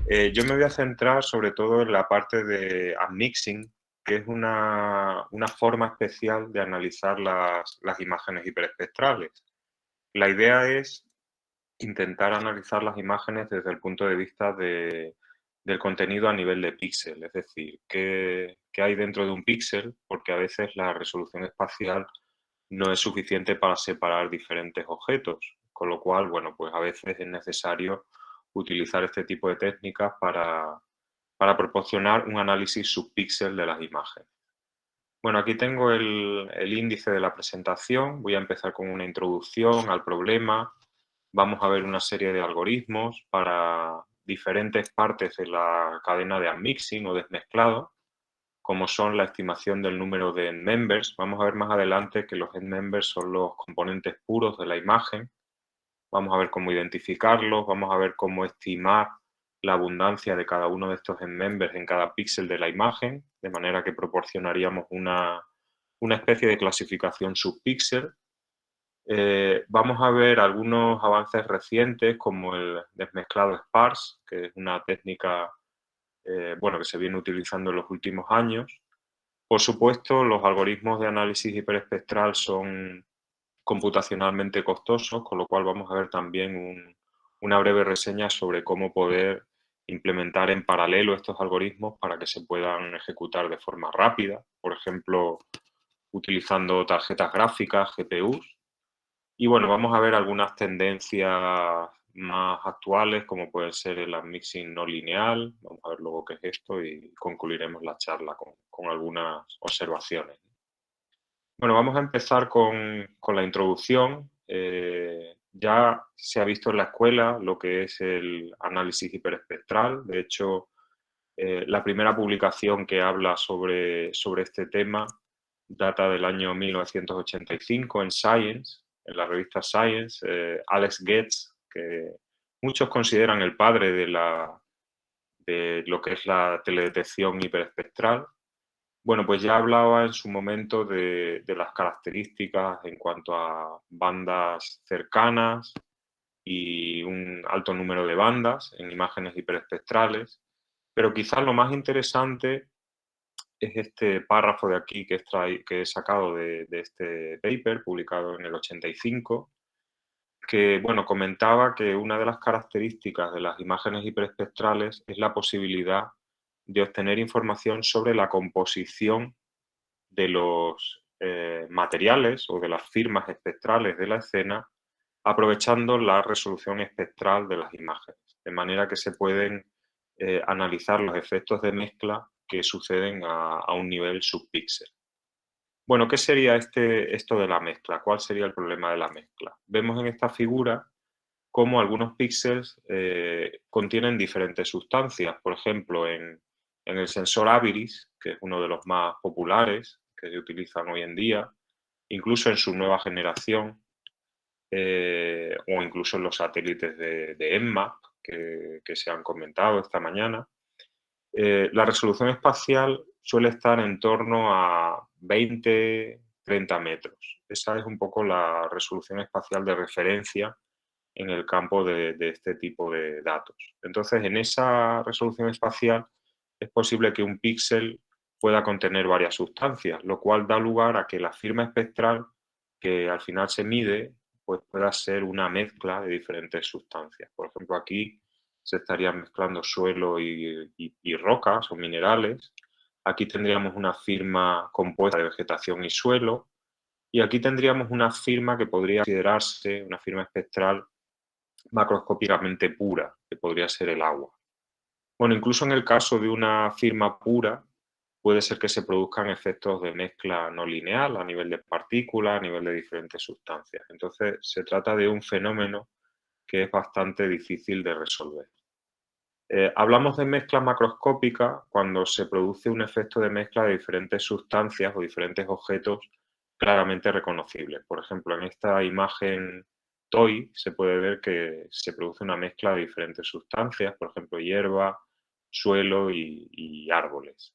Yo me voy a centrar sobre todo en la parte de upmixing, que es una forma especial de analizar las imágenes hiperespectrales. La idea es intentar analizar las imágenes desde el punto de vista del contenido a nivel de píxel, es decir, qué hay dentro de un píxel, porque a veces la resolución espacial no es suficiente para separar diferentes objetos, con lo cual, bueno, pues a veces es necesario utilizar este tipo de técnicas para proporcionar un análisis subpíxel de las imágenes. Bueno, aquí tengo el índice de la presentación. Voy a empezar con una introducción al problema. Vamos a ver una serie de algoritmos para diferentes partes de la cadena de unmixing o desmezclado, como son la estimación del número de endmembers. Vamos a ver más adelante que los endmembers son los componentes puros de la imagen. Vamos a ver cómo identificarlos, vamos a ver cómo estimar la abundancia de cada uno de estos endmembers en cada píxel de la imagen, de manera que proporcionaríamos una especie de clasificación subpíxel. Vamos a ver algunos avances recientes como el desmezclado sparse, que es una técnica bueno, que se viene utilizando en los últimos años. Por supuesto, los algoritmos de análisis hiperespectral son computacionalmente costosos, con lo cual vamos a ver también una breve reseña sobre cómo poder implementar en paralelo estos algoritmos para que se puedan ejecutar de forma rápida, por ejemplo, utilizando tarjetas gráficas, GPUs. Y bueno, vamos a ver algunas tendencias más actuales, como puede ser el mixing no lineal. Vamos a ver luego qué es esto y concluiremos la charla con algunas observaciones. Bueno, vamos a empezar con la introducción. Ya se ha visto en la escuela lo que es el análisis hiperespectral. De hecho, la primera publicación que habla sobre este tema data del año 1985 en Science, en la revista Science. Alex Getz, que muchos consideran el padre de lo que es la teledetección hiperespectral. Bueno, pues ya hablaba en su momento de las características en cuanto a bandas cercanas y un alto número de bandas en imágenes hiperespectrales, pero quizás lo más interesante es este párrafo de aquí que he sacado de este paper publicado en el 85, que bueno, comentaba que una de las características de las imágenes hiperespectrales es la posibilidad de obtener información sobre la composición de los materiales o de las firmas espectrales de la escena, aprovechando la resolución espectral de las imágenes, de manera que se pueden analizar los efectos de mezcla que suceden a un nivel subpíxel. Bueno, ¿qué sería esto de la mezcla? ¿Cuál sería el problema de la mezcla? Vemos en esta figura cómo algunos píxeles contienen diferentes sustancias. Por ejemplo, en el sensor Aviris, que es uno de los más populares que se utilizan hoy en día, incluso en su nueva generación, o incluso en los satélites de EnMAP que se han comentado esta mañana, la resolución espacial suele estar en torno a 20-30 metros. Esa es un poco la resolución espacial de referencia en el campo de este tipo de datos. Entonces, en esa resolución espacial es posible que un píxel pueda contener varias sustancias, lo cual da lugar a que la firma espectral que al final se mide pues pueda ser una mezcla de diferentes sustancias. Por ejemplo, aquí se estarían mezclando suelo y rocas o minerales. Aquí tendríamos una firma compuesta de vegetación y suelo. Y aquí tendríamos una firma que podría considerarse una firma espectral macroscópicamente pura, que podría ser el agua. Bueno, incluso en el caso de una firma pura, puede ser que se produzcan efectos de mezcla no lineal a nivel de partículas, a nivel de diferentes sustancias. Entonces, se trata de un fenómeno que es bastante difícil de resolver. Hablamos de mezcla macroscópica cuando se produce un efecto de mezcla de diferentes sustancias o diferentes objetos claramente reconocibles. Por ejemplo, en esta imagen TOI se puede ver que se produce una mezcla de diferentes sustancias, por ejemplo, hierba, suelo y árboles.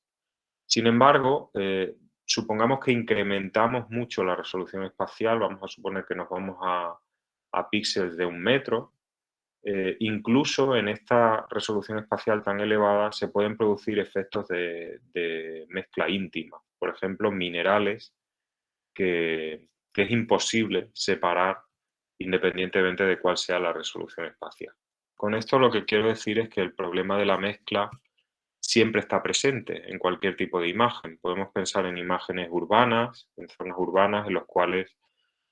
Sin embargo, supongamos que incrementamos mucho la resolución espacial, vamos a suponer que nos vamos a píxeles de 1 metro, incluso en esta resolución espacial tan elevada se pueden producir efectos de mezcla íntima. Por ejemplo, minerales que es imposible separar independientemente de cuál sea la resolución espacial. Con esto lo que quiero decir es que el problema de la mezcla siempre está presente en cualquier tipo de imagen. Podemos pensar en imágenes urbanas, en zonas urbanas en las cuales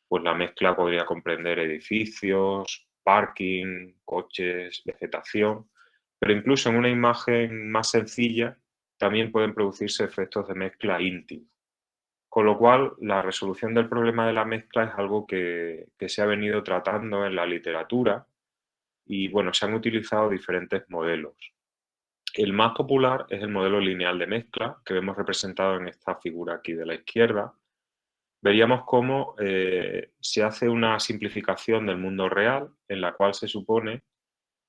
pues, la mezcla podría comprender edificios, parking, coches, vegetación, pero incluso en una imagen más sencilla también pueden producirse efectos de mezcla íntima. Con lo cual, la resolución del problema de la mezcla es algo que se ha venido tratando en la literatura y, bueno, se han utilizado diferentes modelos. El más popular es el modelo lineal de mezcla, que vemos representado en esta figura aquí de la izquierda. Veríamos cómo se hace una simplificación del mundo real, en la cual se supone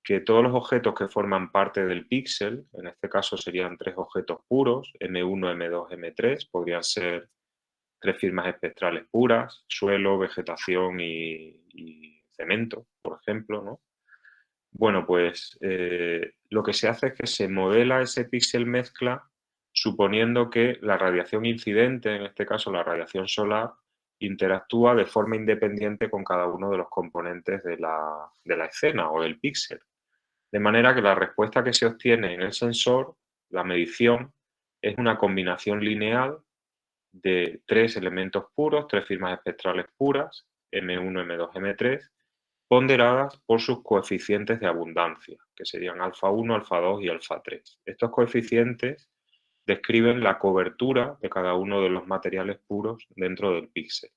que todos los objetos que forman parte del píxel, en este caso serían tres objetos puros, M1, M2, M3, podrían ser tres firmas espectrales puras, suelo, vegetación y cemento, por ejemplo, ¿no? Bueno, pues lo que se hace es que se modela ese píxel mezcla suponiendo que la radiación incidente, en este caso la radiación solar, interactúa de forma independiente con cada uno de los componentes de la escena o del píxel. De manera que la respuesta que se obtiene en el sensor, la medición, es una combinación lineal de tres elementos puros, tres firmas espectrales puras, M1, M2, M3, ponderadas por sus coeficientes de abundancia, que serían alfa 1, alfa 2 y alfa 3. Estos coeficientes describen la cobertura de cada uno de los materiales puros dentro del píxel.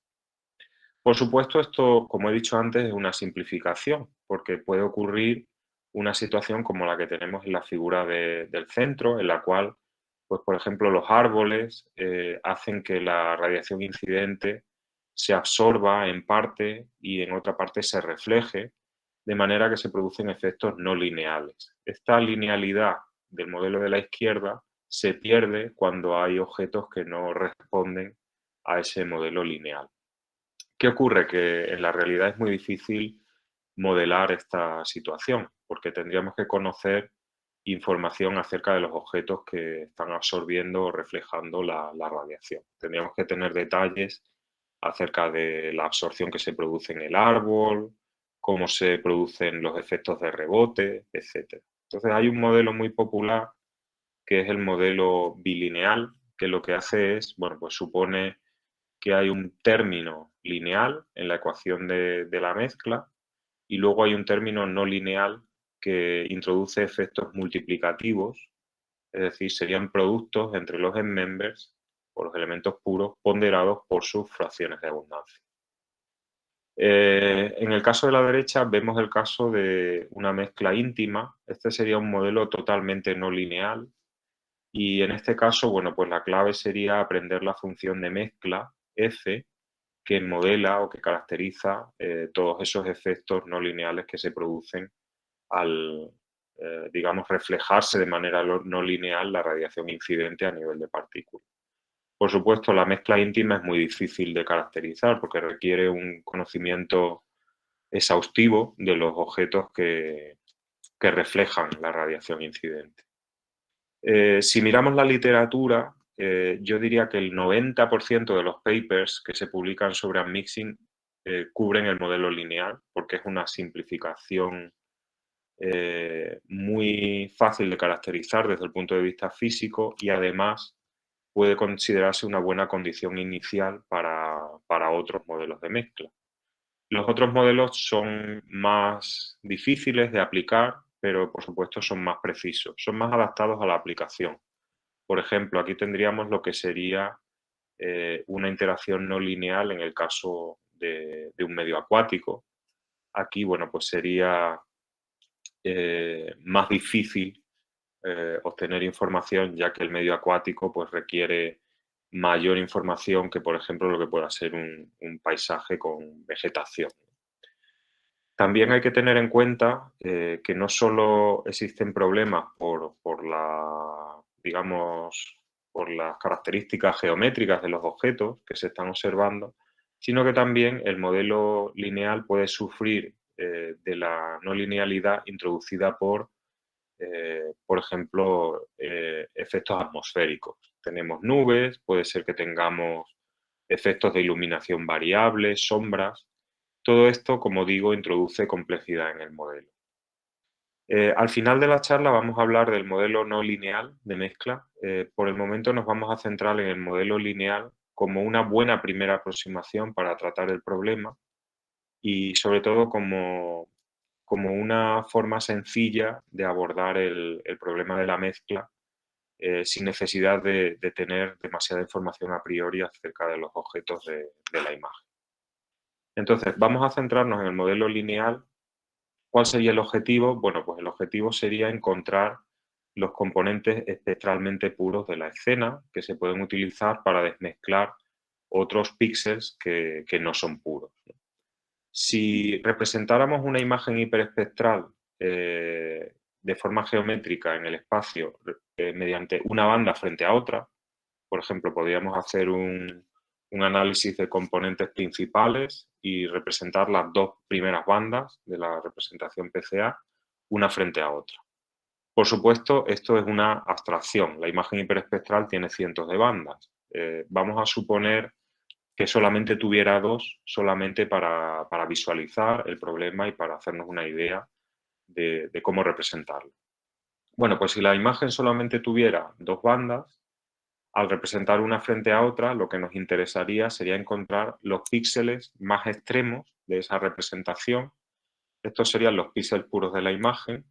Por supuesto, esto, como he dicho antes, es una simplificación, porque puede ocurrir una situación como la que tenemos en la figura del centro, en la cual, pues, por ejemplo, los árboles hacen que la radiación incidente se absorba en parte y en otra parte se refleje, de manera que se producen efectos no lineales. Esta linealidad del modelo de la izquierda se pierde cuando hay objetos que no responden a ese modelo lineal. ¿Qué ocurre? Que en la realidad es muy difícil modelar esta situación, porque tendríamos que conocer información acerca de los objetos que están absorbiendo o reflejando la radiación. Tendríamos que tener detalles acerca de la absorción que se produce en el árbol, cómo se producen los efectos de rebote, etc. Entonces hay un modelo muy popular que es el modelo bilineal, que lo que hace es, bueno, pues supone que hay un término lineal en la ecuación de la mezcla y luego hay un término no lineal que introduce efectos multiplicativos, es decir, serían productos entre los members o los elementos puros ponderados por sus fracciones de abundancia. En el caso de la derecha vemos el caso de una mezcla íntima. Este sería un modelo totalmente no lineal y en este caso, bueno, pues la clave sería aprender la función de mezcla f que modela o que caracteriza todos esos efectos no lineales que se producen al, digamos, reflejarse de manera no lineal la radiación incidente a nivel de partículas. Por supuesto, la mezcla íntima es muy difícil de caracterizar porque requiere un conocimiento exhaustivo de los objetos que reflejan la radiación incidente. Si miramos la literatura, yo diría que el 90% de los papers que se publican sobre unmixing cubren el modelo lineal, porque es una simplificación muy fácil de caracterizar desde el punto de vista físico y además puede considerarse una buena condición inicial para otros modelos de mezcla. Los otros modelos son más difíciles de aplicar, pero por supuesto son más precisos, son más adaptados a la aplicación. Por ejemplo, aquí tendríamos lo que sería una interacción no lineal en el caso de un medio acuático. Aquí, bueno, pues sería más difícil obtener información, ya que el medio acuático pues, requiere mayor información que, por ejemplo, lo que pueda ser un paisaje con vegetación. También hay que tener en cuenta que no solo existen problemas digamos, por las características geométricas de los objetos que se están observando, sino que también el modelo lineal puede sufrir de la no linealidad introducida por ejemplo, efectos atmosféricos. Tenemos nubes, puede ser que tengamos efectos de iluminación variables, sombras. Todo esto, como digo, introduce complejidad en el modelo. Al final de la charla vamos a hablar del modelo no lineal de mezcla. Por el momento nos vamos a centrar en el modelo lineal como una buena primera aproximación para tratar el problema y sobre todo como una forma sencilla de abordar el problema de la mezcla sin necesidad de tener demasiada información a priori acerca de los objetos de la imagen. Entonces, vamos a centrarnos en el modelo lineal. ¿Cuál sería el objetivo? Bueno, pues el objetivo sería encontrar los componentes espectralmente puros de la escena que se pueden utilizar para desmezclar otros píxeles que no son puros. Si representáramos una imagen hiperespectral de forma geométrica en el espacio mediante una banda frente a otra, por ejemplo, podríamos hacer un análisis de componentes principales y representar las dos primeras bandas de la representación PCA una frente a otra. Por supuesto, esto es una abstracción. La imagen hiperespectral tiene cientos de bandas. Vamos a suponer que solamente tuviera dos, solamente para visualizar el problema y para hacernos una idea de cómo representarlo. Bueno, pues si la imagen solamente tuviera dos bandas, al representar una frente a otra, lo que nos interesaría sería encontrar los píxeles más extremos de esa representación. Estos serían los píxeles puros de la imagen.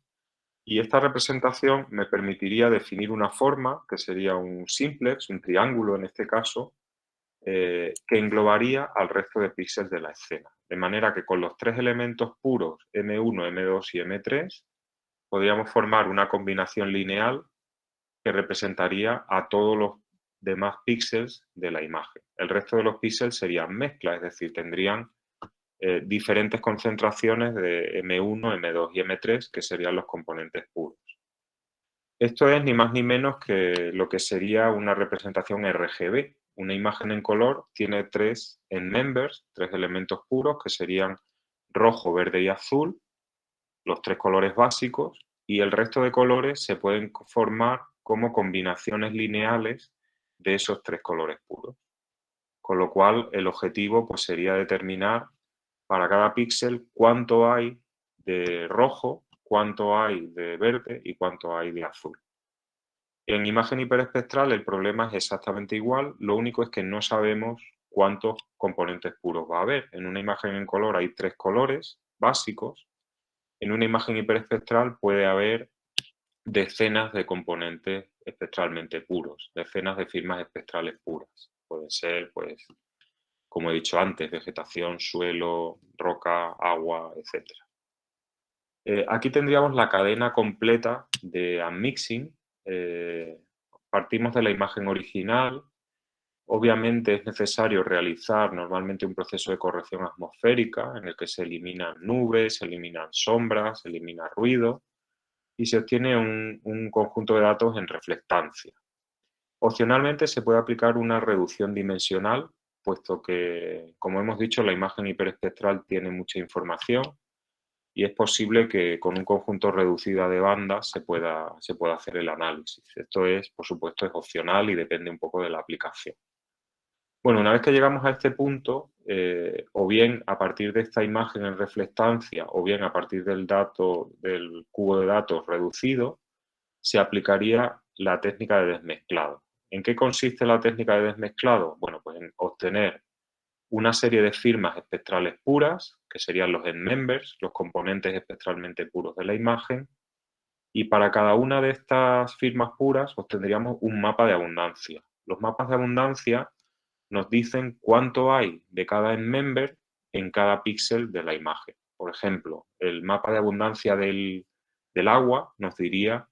Y esta representación me permitiría definir una forma, que sería un simplex, un triángulo en este caso, que englobaría al resto de píxeles de la escena. De manera que con los tres elementos puros M1, M2 y M3 podríamos formar una combinación lineal que representaría a todos los demás píxeles de la imagen. El resto de los píxeles serían mezclas, es decir, tendrían diferentes concentraciones de M1, M2 y M3, que serían los componentes puros. Esto es ni más ni menos que lo que sería una representación RGB. Una imagen en color tiene tres members, tres elementos puros, que serían rojo, verde y azul, los tres colores básicos, y el resto de colores se pueden formar como combinaciones lineales de esos tres colores puros. Con lo cual, el objetivo pues, sería determinar para cada píxel cuánto hay de rojo, cuánto hay de verde y cuánto hay de azul. En imagen hiperespectral el problema es exactamente igual, lo único es que no sabemos cuántos componentes puros va a haber. En una imagen en color hay tres colores básicos, en una imagen hiperespectral puede haber decenas de componentes espectralmente puros, decenas de firmas espectrales puras. Pueden ser, pues, como he dicho antes, vegetación, suelo, roca, agua, etc. Aquí tendríamos la cadena completa de unmixing. Partimos de la imagen original. Obviamente es necesario realizar normalmente un proceso de corrección atmosférica en el que se eliminan nubes, se eliminan sombras, se elimina ruido y se obtiene un conjunto de datos en reflectancia. Opcionalmente se puede aplicar una reducción dimensional, puesto que, como hemos dicho, la imagen hiperespectral tiene mucha información y es posible que con un conjunto reducido de bandas se pueda hacer el análisis. Esto es, por supuesto, es opcional y depende un poco de la aplicación. Bueno, una vez que llegamos a este punto, o bien a partir de esta imagen en reflectancia, o bien a partir del cubo de datos reducido, se aplicaría la técnica de desmezclado. ¿En qué consiste la técnica de desmezclado? Bueno, pues en obtener una serie de firmas espectrales puras, que serían los endmembers, los componentes espectralmente puros de la imagen, y para cada una de estas firmas puras obtendríamos un mapa de abundancia. Los mapas de abundancia nos dicen cuánto hay de cada endmember en cada píxel de la imagen. Por ejemplo, el mapa de abundancia del agua nos diría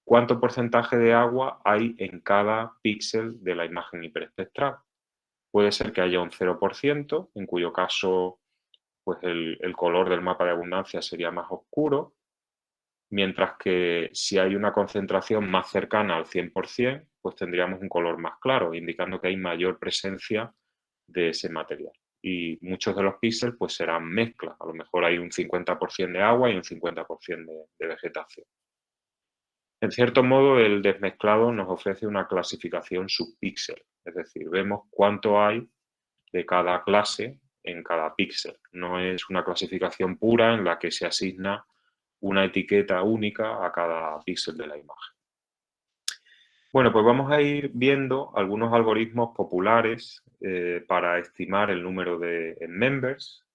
cuánto porcentaje de agua hay en cada píxel de la imagen hiperespectral. Puede ser que haya un 0%, en cuyo caso pues el color del mapa de abundancia sería más oscuro, mientras que si hay una concentración más cercana al 100%, pues tendríamos un color más claro, indicando que hay mayor presencia de ese material. y muchos de los píxeles pues serán mezclas. A lo mejor hay un 50% de agua y un 50% de vegetación. En cierto modo, el desmezclado nos ofrece una clasificación subpíxel, es decir, vemos cuánto hay de cada clase en cada píxel. No es una clasificación pura en la que se asigna una etiqueta única a cada píxel de la imagen. Bueno, pues vamos a ir viendo algunos algoritmos populares para estimar el número de members.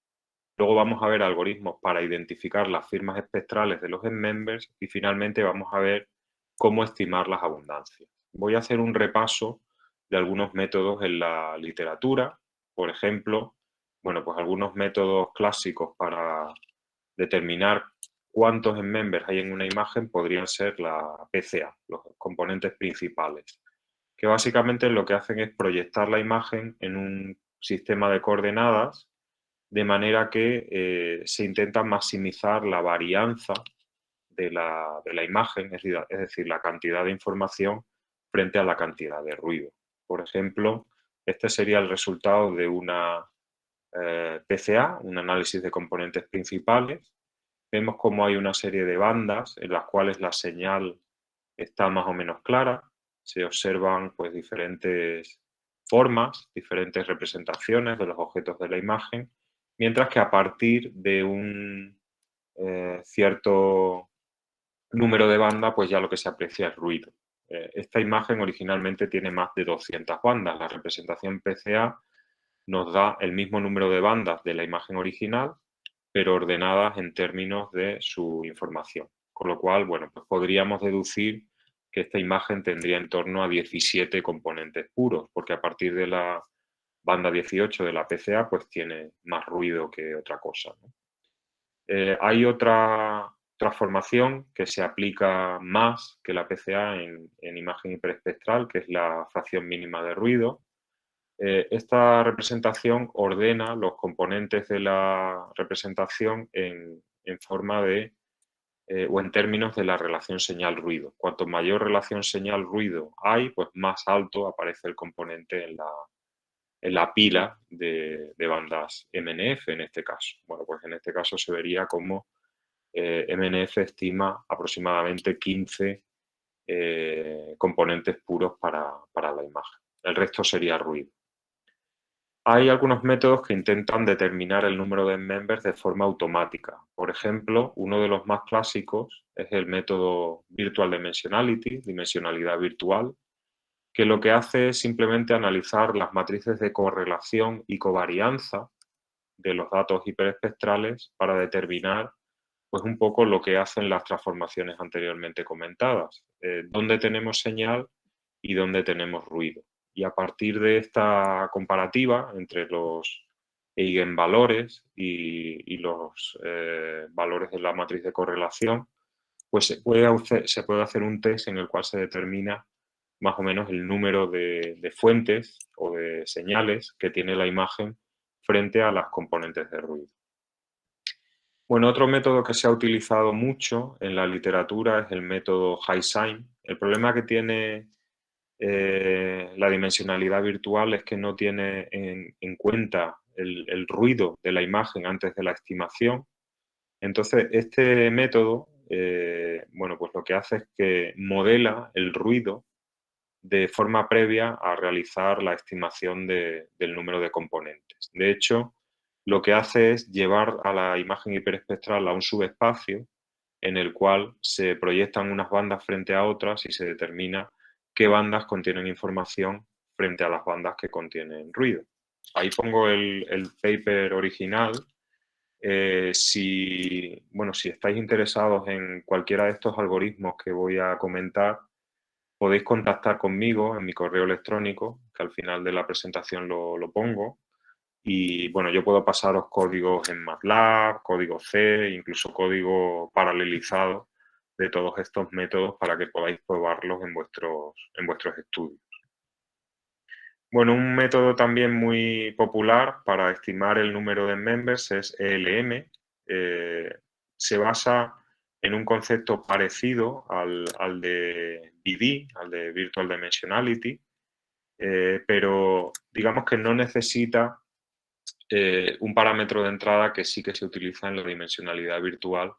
Luego vamos a ver algoritmos para identificar las firmas espectrales de los members y finalmente vamos a ver cómo estimar las abundancias. Voy a hacer un repaso de algunos métodos en la literatura. Por ejemplo, bueno, pues algunos métodos clásicos para determinar cuántos members hay en una imagen podrían ser la PCA, los componentes principales, que básicamente lo que hacen es proyectar la imagen en un sistema de coordenadas de manera que se intenta maximizar la varianza de la imagen, es decir, la cantidad de información frente a la cantidad de ruido. Por ejemplo, este sería el resultado de una PCA, un análisis de componentes principales. Vemos cómo hay una serie de bandas en las cuales la señal está más o menos clara. Se observan pues diferentes formas, diferentes representaciones de los objetos de la imagen, mientras que a partir de un cierto número de bandas, pues ya lo que se aprecia es ruido. Esta imagen originalmente tiene más de 200 bandas. La representación PCA nos da el mismo número de bandas de la imagen original, pero ordenadas en términos de su información. Con lo cual, bueno, pues podríamos deducir que esta imagen tendría en torno a 17 componentes puros, porque a partir de la banda 18 de la PCA, pues tiene más ruido que otra cosa, ¿no? Hay otra transformación que se aplica más que la PCA en imagen hiperespectral, que es la fracción mínima de ruido. Esta representación ordena los componentes de la representación en forma de, o en términos de la relación señal-ruido. Cuanto mayor relación señal-ruido hay, pues más alto aparece el componente en la pila de bandas MNF en este caso. Bueno, pues en este caso se vería como MNF estima aproximadamente 15 componentes puros para la imagen. El resto sería ruido. Hay algunos métodos que intentan determinar el número de members de forma automática. Por ejemplo, uno de los más clásicos es el método Virtual Dimensionality, dimensionalidad virtual, que lo que hace es simplemente analizar las matrices de correlación y covarianza de los datos hiperespectrales para determinar pues un poco lo que hacen las transformaciones anteriormente comentadas, dónde tenemos señal y dónde tenemos ruido. Y a partir de esta comparativa entre los eigenvalores y los valores de la matriz de correlación, pues se puede hacer un test en el cual se determina más o menos el número de fuentes o de señales que tiene la imagen frente a las componentes de ruido. Bueno, otro método que se ha utilizado mucho en la literatura es el método High-Sign. El problema que tiene la dimensionalidad virtual es que no tiene en cuenta el ruido de la imagen antes de la estimación. Entonces, este método, bueno, pues lo que hace es que modela el ruido de forma previa a realizar la estimación del número de componentes. De hecho, lo que hace es llevar a la imagen hiperespectral a un subespacio en el cual se proyectan unas bandas frente a otras y se determina qué bandas contienen información frente a las bandas que contienen ruido. Ahí pongo el paper original. Si estáis interesados en cualquiera de estos algoritmos que voy a comentar, podéis contactar conmigo en mi correo electrónico, que al final de la presentación lo pongo. Y bueno, yo puedo pasaros códigos en MATLAB, código C, incluso código paralelizado de todos estos métodos para que podáis probarlos en vuestros estudios. Bueno, un método también muy popular para estimar el número de members es ELM. Se basa en un concepto parecido al de VD, al de Virtual Dimensionality, pero digamos que no necesita un parámetro de entrada que sí que se utiliza en la dimensionalidad virtual,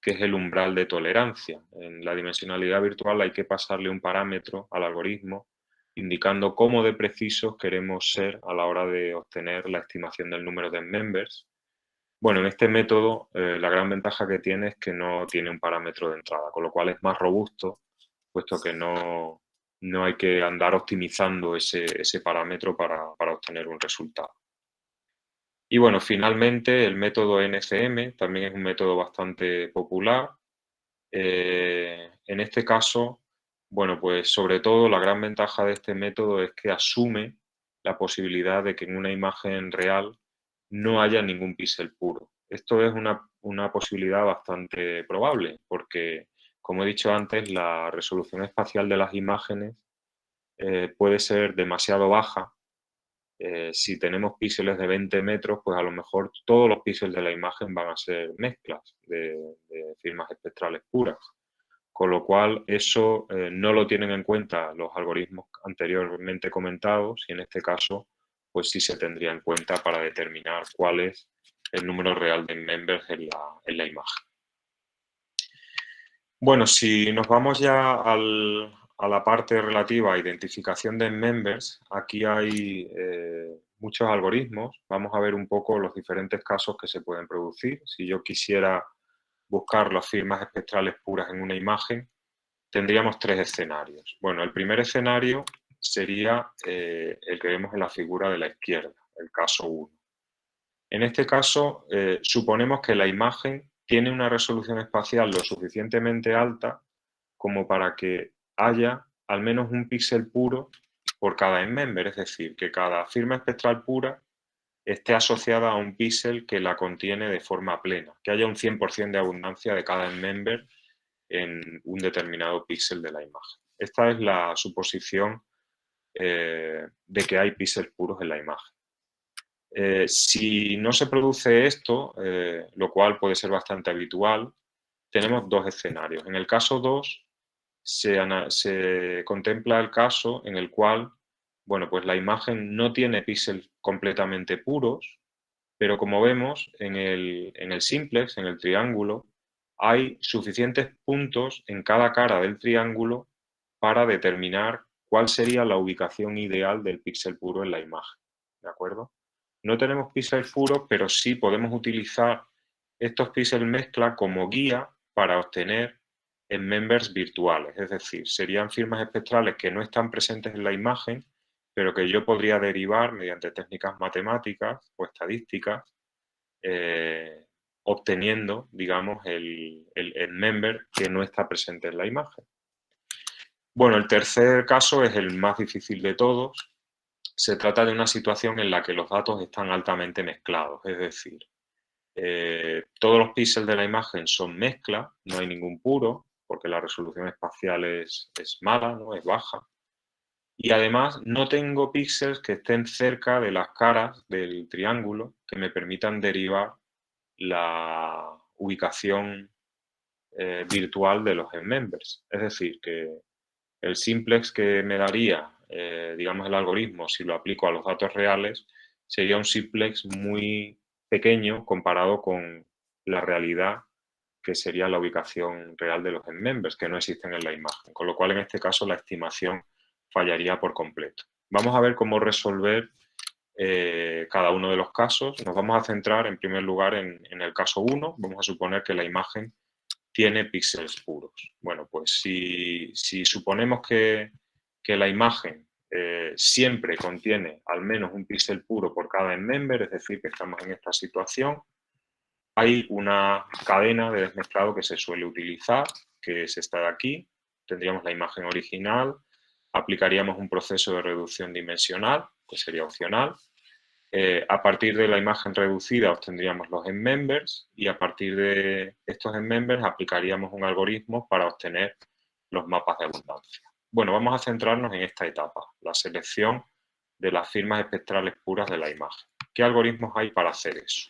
que es el umbral de tolerancia. En la dimensionalidad virtual hay que pasarle un parámetro al algoritmo indicando cómo de precisos queremos ser a la hora de obtener la estimación del número de members. Bueno, en este método la gran ventaja que tiene es que no tiene un parámetro de entrada, con lo cual es más robusto, puesto que no hay que andar optimizando ese parámetro para obtener un resultado. Y bueno, finalmente el método NCM también es un método bastante popular. En este caso, bueno, pues sobre todo la gran ventaja de este método es que asume la posibilidad de que en una imagen real no haya ningún píxel puro. Esto es una posibilidad bastante probable porque, como he dicho antes, la resolución espacial de las imágenes puede ser demasiado baja. Si tenemos píxeles de 20 metros, pues a lo mejor todos los píxeles de la imagen van a ser mezclas de firmas espectrales puras. Con lo cual, eso no lo tienen en cuenta los algoritmos anteriormente comentados y en este caso, pues sí se tendría en cuenta para determinar cuál es el número real de members en la imagen. Bueno, si nos vamos ya a la parte relativa a identificación de members, aquí hay muchos algoritmos. Vamos a ver un poco los diferentes casos que se pueden producir. Si yo quisiera buscar las firmas espectrales puras en una imagen, tendríamos tres escenarios. Bueno, el primer escenario sería el que vemos en la figura de la izquierda, el caso 1. En este caso, suponemos que la imagen tiene una resolución espacial lo suficientemente alta como para que haya al menos un píxel puro por cada member, es decir, que cada firma espectral pura esté asociada a un píxel que la contiene de forma plena, que haya un 100% de abundancia de cada member en un determinado píxel de la imagen. Esta es la suposición de que hay píxeles puros en la imagen. Si no se produce esto, lo cual puede ser bastante habitual, tenemos dos escenarios. En el caso 2 se contempla el caso en el cual, bueno, pues la imagen no tiene píxeles completamente puros, pero como vemos en el simplex, en el triángulo, hay suficientes puntos en cada cara del triángulo para determinar cuál sería la ubicación ideal del píxel puro en la imagen. ¿De acuerdo? No tenemos píxeles puros, pero sí podemos utilizar estos píxeles mezcla como guía para obtener en members virtuales. Es decir, serían firmas espectrales que no están presentes en la imagen, pero que yo podría derivar mediante técnicas matemáticas o estadísticas, obteniendo, digamos, el member que no está presente en la imagen. Bueno, el tercer caso es el más difícil de todos. Se trata de una situación en la que los datos están altamente mezclados, es decir, todos los píxeles de la imagen son mezcla, no hay ningún puro, porque la resolución espacial es mala, ¿no? Es baja. Y además no tengo píxeles que estén cerca de las caras del triángulo que me permitan derivar la ubicación virtual de los members. Es decir, que el simplex que me daría, digamos, el algoritmo, si lo aplico a los datos reales, sería un simplex muy pequeño comparado con la realidad que sería la ubicación real de los members, que no existen en la imagen. Con lo cual, en este caso, la estimación fallaría por completo. Vamos a ver cómo resolver cada uno de los casos. Nos vamos a centrar, en primer lugar, en el caso 1. Vamos a suponer que la imagen tiene píxeles puros. Bueno, pues si suponemos que la imagen siempre contiene al menos un píxel puro por cada member, es decir, que estamos en esta situación, hay una cadena de desmezclado que se suele utilizar, que es esta de aquí. Tendríamos la imagen original, aplicaríamos un proceso de reducción dimensional, que sería opcional. A partir de la imagen reducida obtendríamos los members y a partir de estos members aplicaríamos un algoritmo para obtener los mapas de abundancia. Bueno, vamos a centrarnos en esta etapa, la selección de las firmas espectrales puras de la imagen. ¿Qué algoritmos hay para hacer eso?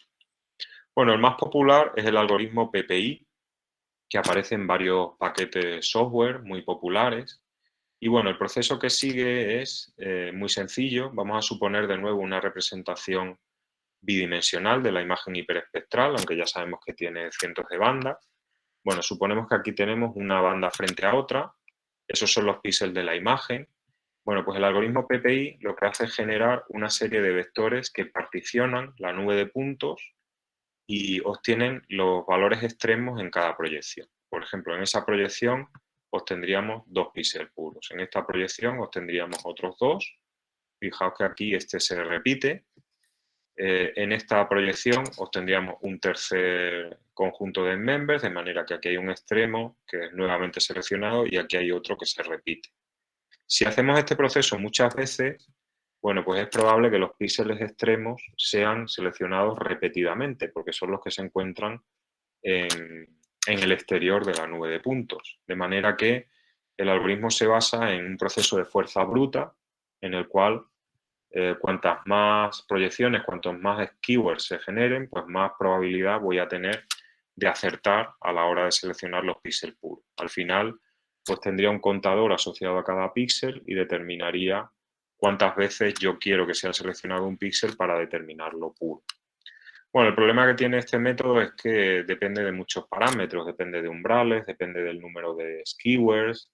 Bueno, el más popular es el algoritmo PPI, que aparece en varios paquetes de software muy populares. Y bueno, el proceso que sigue es muy sencillo. Vamos a suponer de nuevo una representación bidimensional de la imagen hiperespectral, aunque ya sabemos que tiene cientos de bandas. Bueno, suponemos que aquí tenemos una banda frente a otra, esos son los píxeles de la imagen. Bueno, pues el algoritmo PPI lo que hace es generar una serie de vectores que particionan la nube de puntos y obtienen los valores extremos en cada proyección. Por ejemplo, en esa proyección obtendríamos 2 píxeles puros. En esta proyección obtendríamos otros 2. Fijaos que aquí este se repite. En esta proyección obtendríamos un tercer conjunto de members, de manera que aquí hay un extremo que es nuevamente seleccionado y aquí hay otro que se repite. Si hacemos este proceso muchas veces, bueno, pues es probable que los píxeles extremos sean seleccionados repetidamente, porque son los que se encuentran en el exterior de la nube de puntos. De manera que el algoritmo se basa en un proceso de fuerza bruta, en el cual cuantas más proyecciones, cuantos más skewers se generen, pues más probabilidad voy a tener de acertar a la hora de seleccionar los píxeles puros. Al final, pues tendría un contador asociado a cada píxel y determinaría cuántas veces yo quiero que sea seleccionado un píxel para determinarlo puro. Bueno, el problema que tiene este método es que depende de muchos parámetros, depende de umbrales, depende del número de skewers.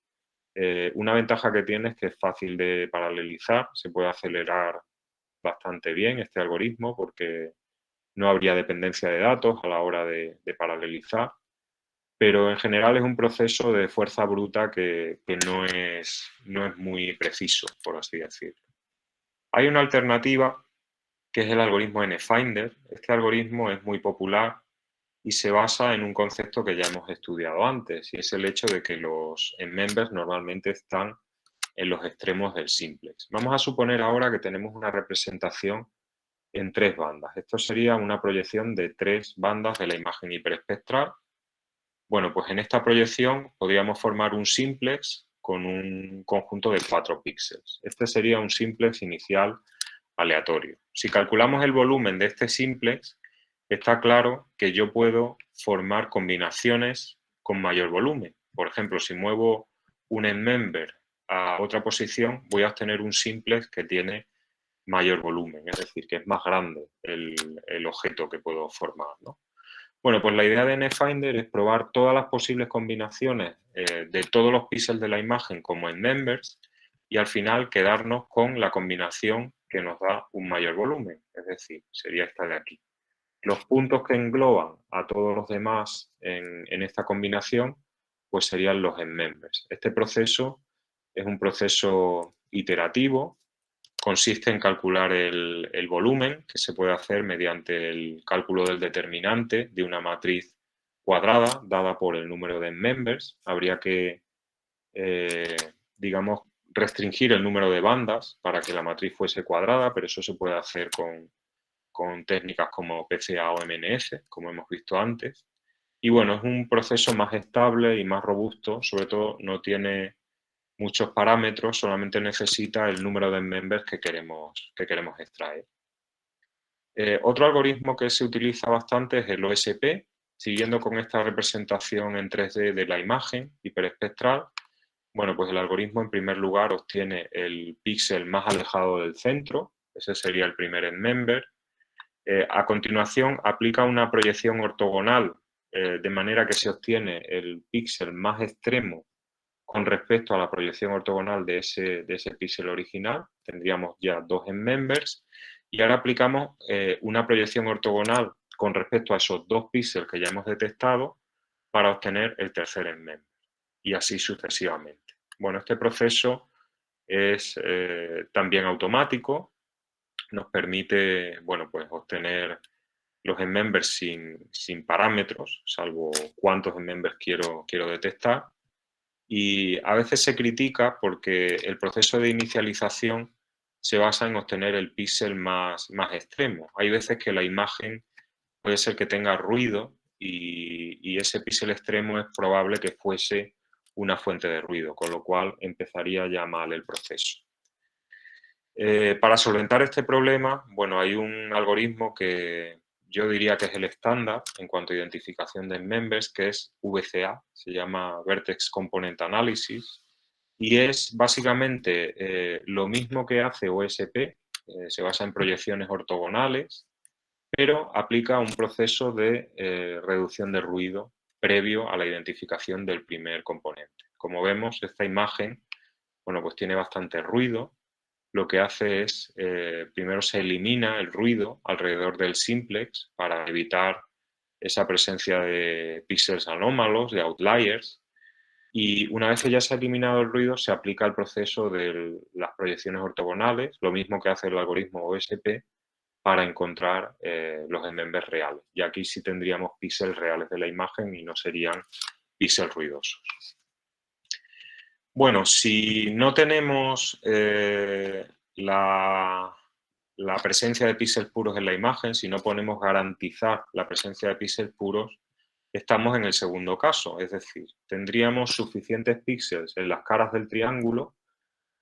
Una ventaja que tiene es que es fácil de paralelizar, se puede acelerar bastante bien este algoritmo porque no habría dependencia de datos a la hora de paralelizar, pero en general es un proceso de fuerza bruta que no es muy preciso, por así decirlo. Hay una alternativa que es el algoritmo NFinder. Este algoritmo es muy popular y se basa en un concepto que ya hemos estudiado antes, y es el hecho de que los members normalmente están en los extremos del simplex. Vamos a suponer ahora que tenemos una representación en 3 bandas. Esto sería una proyección de 3 bandas de la imagen hiperespectral. Bueno, pues en esta proyección podríamos formar un simplex con un conjunto de 4 píxeles. Este sería un simplex inicial aleatorio. Si calculamos el volumen de este simplex, está claro que yo puedo formar combinaciones con mayor volumen. Por ejemplo, si muevo un member a otra posición, voy a obtener un simplex que tiene mayor volumen, es decir, que es más grande el objeto que puedo formar, ¿no? Bueno, pues la idea de NFinder es probar todas las posibles combinaciones de todos los píxeles de la imagen como en members y al final quedarnos con la combinación que nos da un mayor volumen, es decir, sería esta de aquí. Los puntos que engloban a todos los demás en esta combinación, pues serían los members. Este proceso es un proceso iterativo. Consiste en calcular el volumen, que se puede hacer mediante el cálculo del determinante de una matriz cuadrada dada por el número de members. Habría que, digamos, restringir el número de bandas para que la matriz fuese cuadrada, pero eso se puede hacer con técnicas como PCA o MNS, como hemos visto antes. Y bueno, es un proceso más estable y más robusto, sobre todo no tiene muchos parámetros, solamente necesita el número de members que queremos extraer. Otro algoritmo que se utiliza bastante es el OSP, siguiendo con esta representación en 3D de la imagen hiperespectral. Bueno, pues el algoritmo en primer lugar obtiene el píxel más alejado del centro, ese sería el primer member. A continuación aplica una proyección ortogonal, de manera que se obtiene el píxel más extremo con respecto a la proyección ortogonal de ese píxel original. Tendríamos ya 2 members y ahora aplicamos una proyección ortogonal con respecto a esos 2 píxeles que ya hemos detectado para obtener el tercer member y así sucesivamente. Bueno, este proceso es también automático, nos permite, bueno, pues obtener los members sin parámetros, salvo cuántos members quiero detectar. Y a veces se critica porque el proceso de inicialización se basa en obtener el píxel más extremo. Hay veces que la imagen puede ser que tenga ruido y ese píxel extremo es probable que fuese una fuente de ruido, con lo cual empezaría ya mal el proceso. Para solventar este problema, bueno, hay un algoritmo que yo diría que es el estándar en cuanto a identificación de members, que es VCA, se llama Vertex Component Analysis, y es básicamente lo mismo que hace OSP, se basa en proyecciones ortogonales, pero aplica un proceso de reducción de ruido previo a la identificación del primer componente. Como vemos, esta imagen, bueno, pues tiene bastante ruido. Lo que hace es, primero se elimina el ruido alrededor del simplex para evitar esa presencia de píxeles anómalos, de outliers, y una vez que ya se ha eliminado el ruido, se aplica el proceso de las proyecciones ortogonales, lo mismo que hace el algoritmo OSP, para encontrar los members reales. Y aquí sí tendríamos píxeles reales de la imagen y no serían píxeles ruidosos. Bueno, si no tenemos la presencia de píxeles puros en la imagen, si no podemos garantizar la presencia de píxeles puros, estamos en el segundo caso, es decir, tendríamos suficientes píxeles en las caras del triángulo,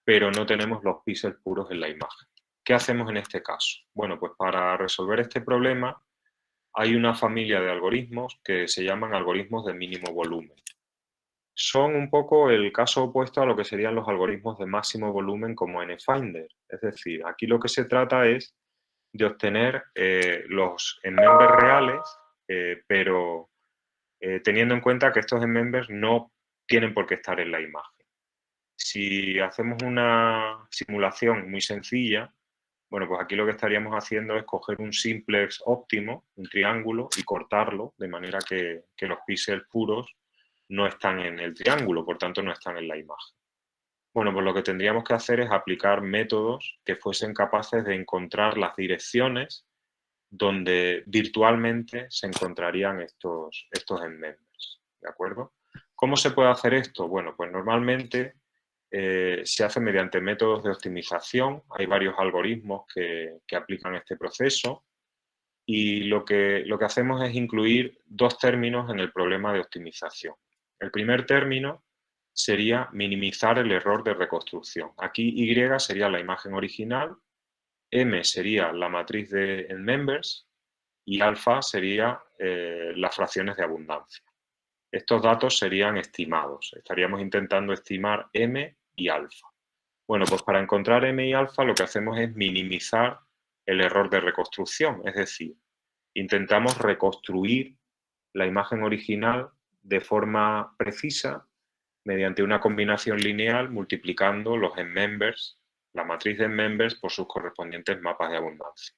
pero no tenemos los píxeles puros en la imagen. ¿Qué hacemos en este caso? Bueno, pues para resolver este problema hay una familia de algoritmos que se llaman algoritmos de mínimo volumen. Son un poco el caso opuesto a lo que serían los algoritmos de máximo volumen como NFinder. Es decir, aquí lo que se trata es de obtener los members reales, pero teniendo en cuenta que estos members no tienen por qué estar en la imagen. Si hacemos una simulación muy sencilla, bueno, pues aquí lo que estaríamos haciendo es coger un simplex óptimo, un triángulo, y cortarlo de manera que los píxeles puros no están en el triángulo, por tanto no están en la imagen. Bueno, pues lo que tendríamos que hacer es aplicar métodos que fuesen capaces de encontrar las direcciones donde virtualmente se encontrarían estos members, ¿de acuerdo? ¿Cómo se puede hacer esto? Bueno, pues normalmente se hace mediante métodos de optimización. Hay varios algoritmos que aplican este proceso y lo que hacemos es incluir dos términos en el problema de optimización. El primer término sería minimizar el error de reconstrucción. Aquí Y sería la imagen original, M sería la matriz de members y alfa sería las fracciones de abundancia. Estos datos serían estimados. Estaríamos intentando estimar M y alfa. Bueno, pues para encontrar M y alfa lo que hacemos es minimizar el error de reconstrucción, es decir, intentamos reconstruir la imagen original de forma precisa mediante una combinación lineal multiplicando los members, la matriz de members, por sus correspondientes mapas de abundancia.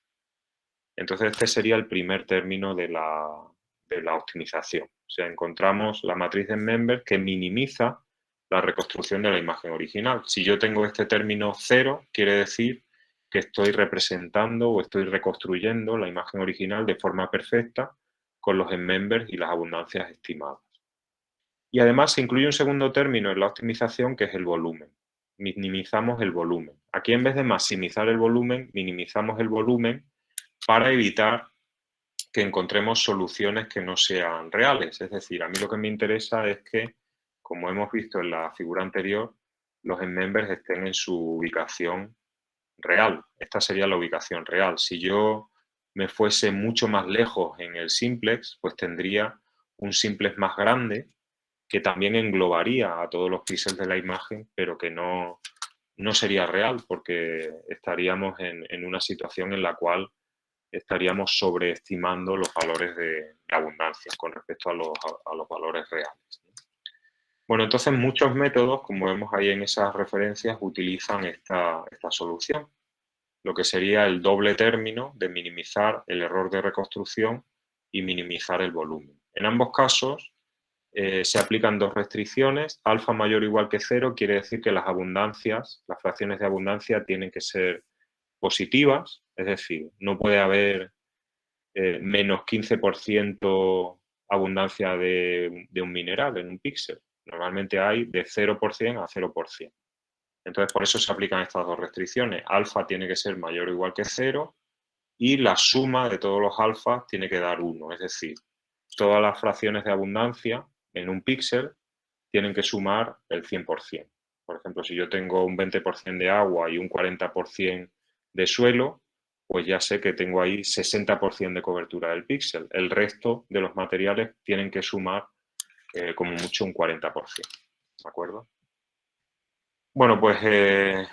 Entonces este sería el primer término de la optimización. O sea, encontramos la matriz de members que minimiza la reconstrucción de la imagen original. Si yo tengo este término 0, quiere decir que estoy representando o estoy reconstruyendo la imagen original de forma perfecta con los members y las abundancias estimadas. Y además se incluye un segundo término en la optimización que es el volumen. Minimizamos el volumen. Aquí en vez de maximizar el volumen, minimizamos el volumen para evitar que encontremos soluciones que no sean reales. Es decir, a mí lo que me interesa es que, como hemos visto en la figura anterior, los members estén en su ubicación real. Esta sería la ubicación real. Si yo me fuese mucho más lejos en el simplex, pues tendría un simplex más grande que también englobaría a todos los píxeles de la imagen, pero que no sería real porque estaríamos en una situación en la cual estaríamos sobreestimando los valores de abundancia con respecto a los valores reales. Bueno, entonces muchos métodos, como vemos ahí en esas referencias, utilizan esta solución, lo que sería el doble término de minimizar el error de reconstrucción y minimizar el volumen. En ambos casos se aplican dos restricciones. Alfa mayor o igual que 0 quiere decir que las abundancias, las fracciones de abundancia tienen que ser positivas, es decir, no puede haber menos 15% abundancia de un mineral en un píxel. Normalmente hay de 0% a 0%. Entonces, por eso se aplican estas dos restricciones. Alfa tiene que ser mayor o igual que 0 y la suma de todos los alfas tiene que dar 1. Es decir, todas las fracciones de abundancia en un píxel tienen que sumar el 100%. Por ejemplo, si yo tengo un 20% de agua y un 40% de suelo, pues ya sé que tengo ahí 60% de cobertura del píxel. El resto de los materiales tienen que sumar como mucho un 40%. ¿De acuerdo? Bueno, pues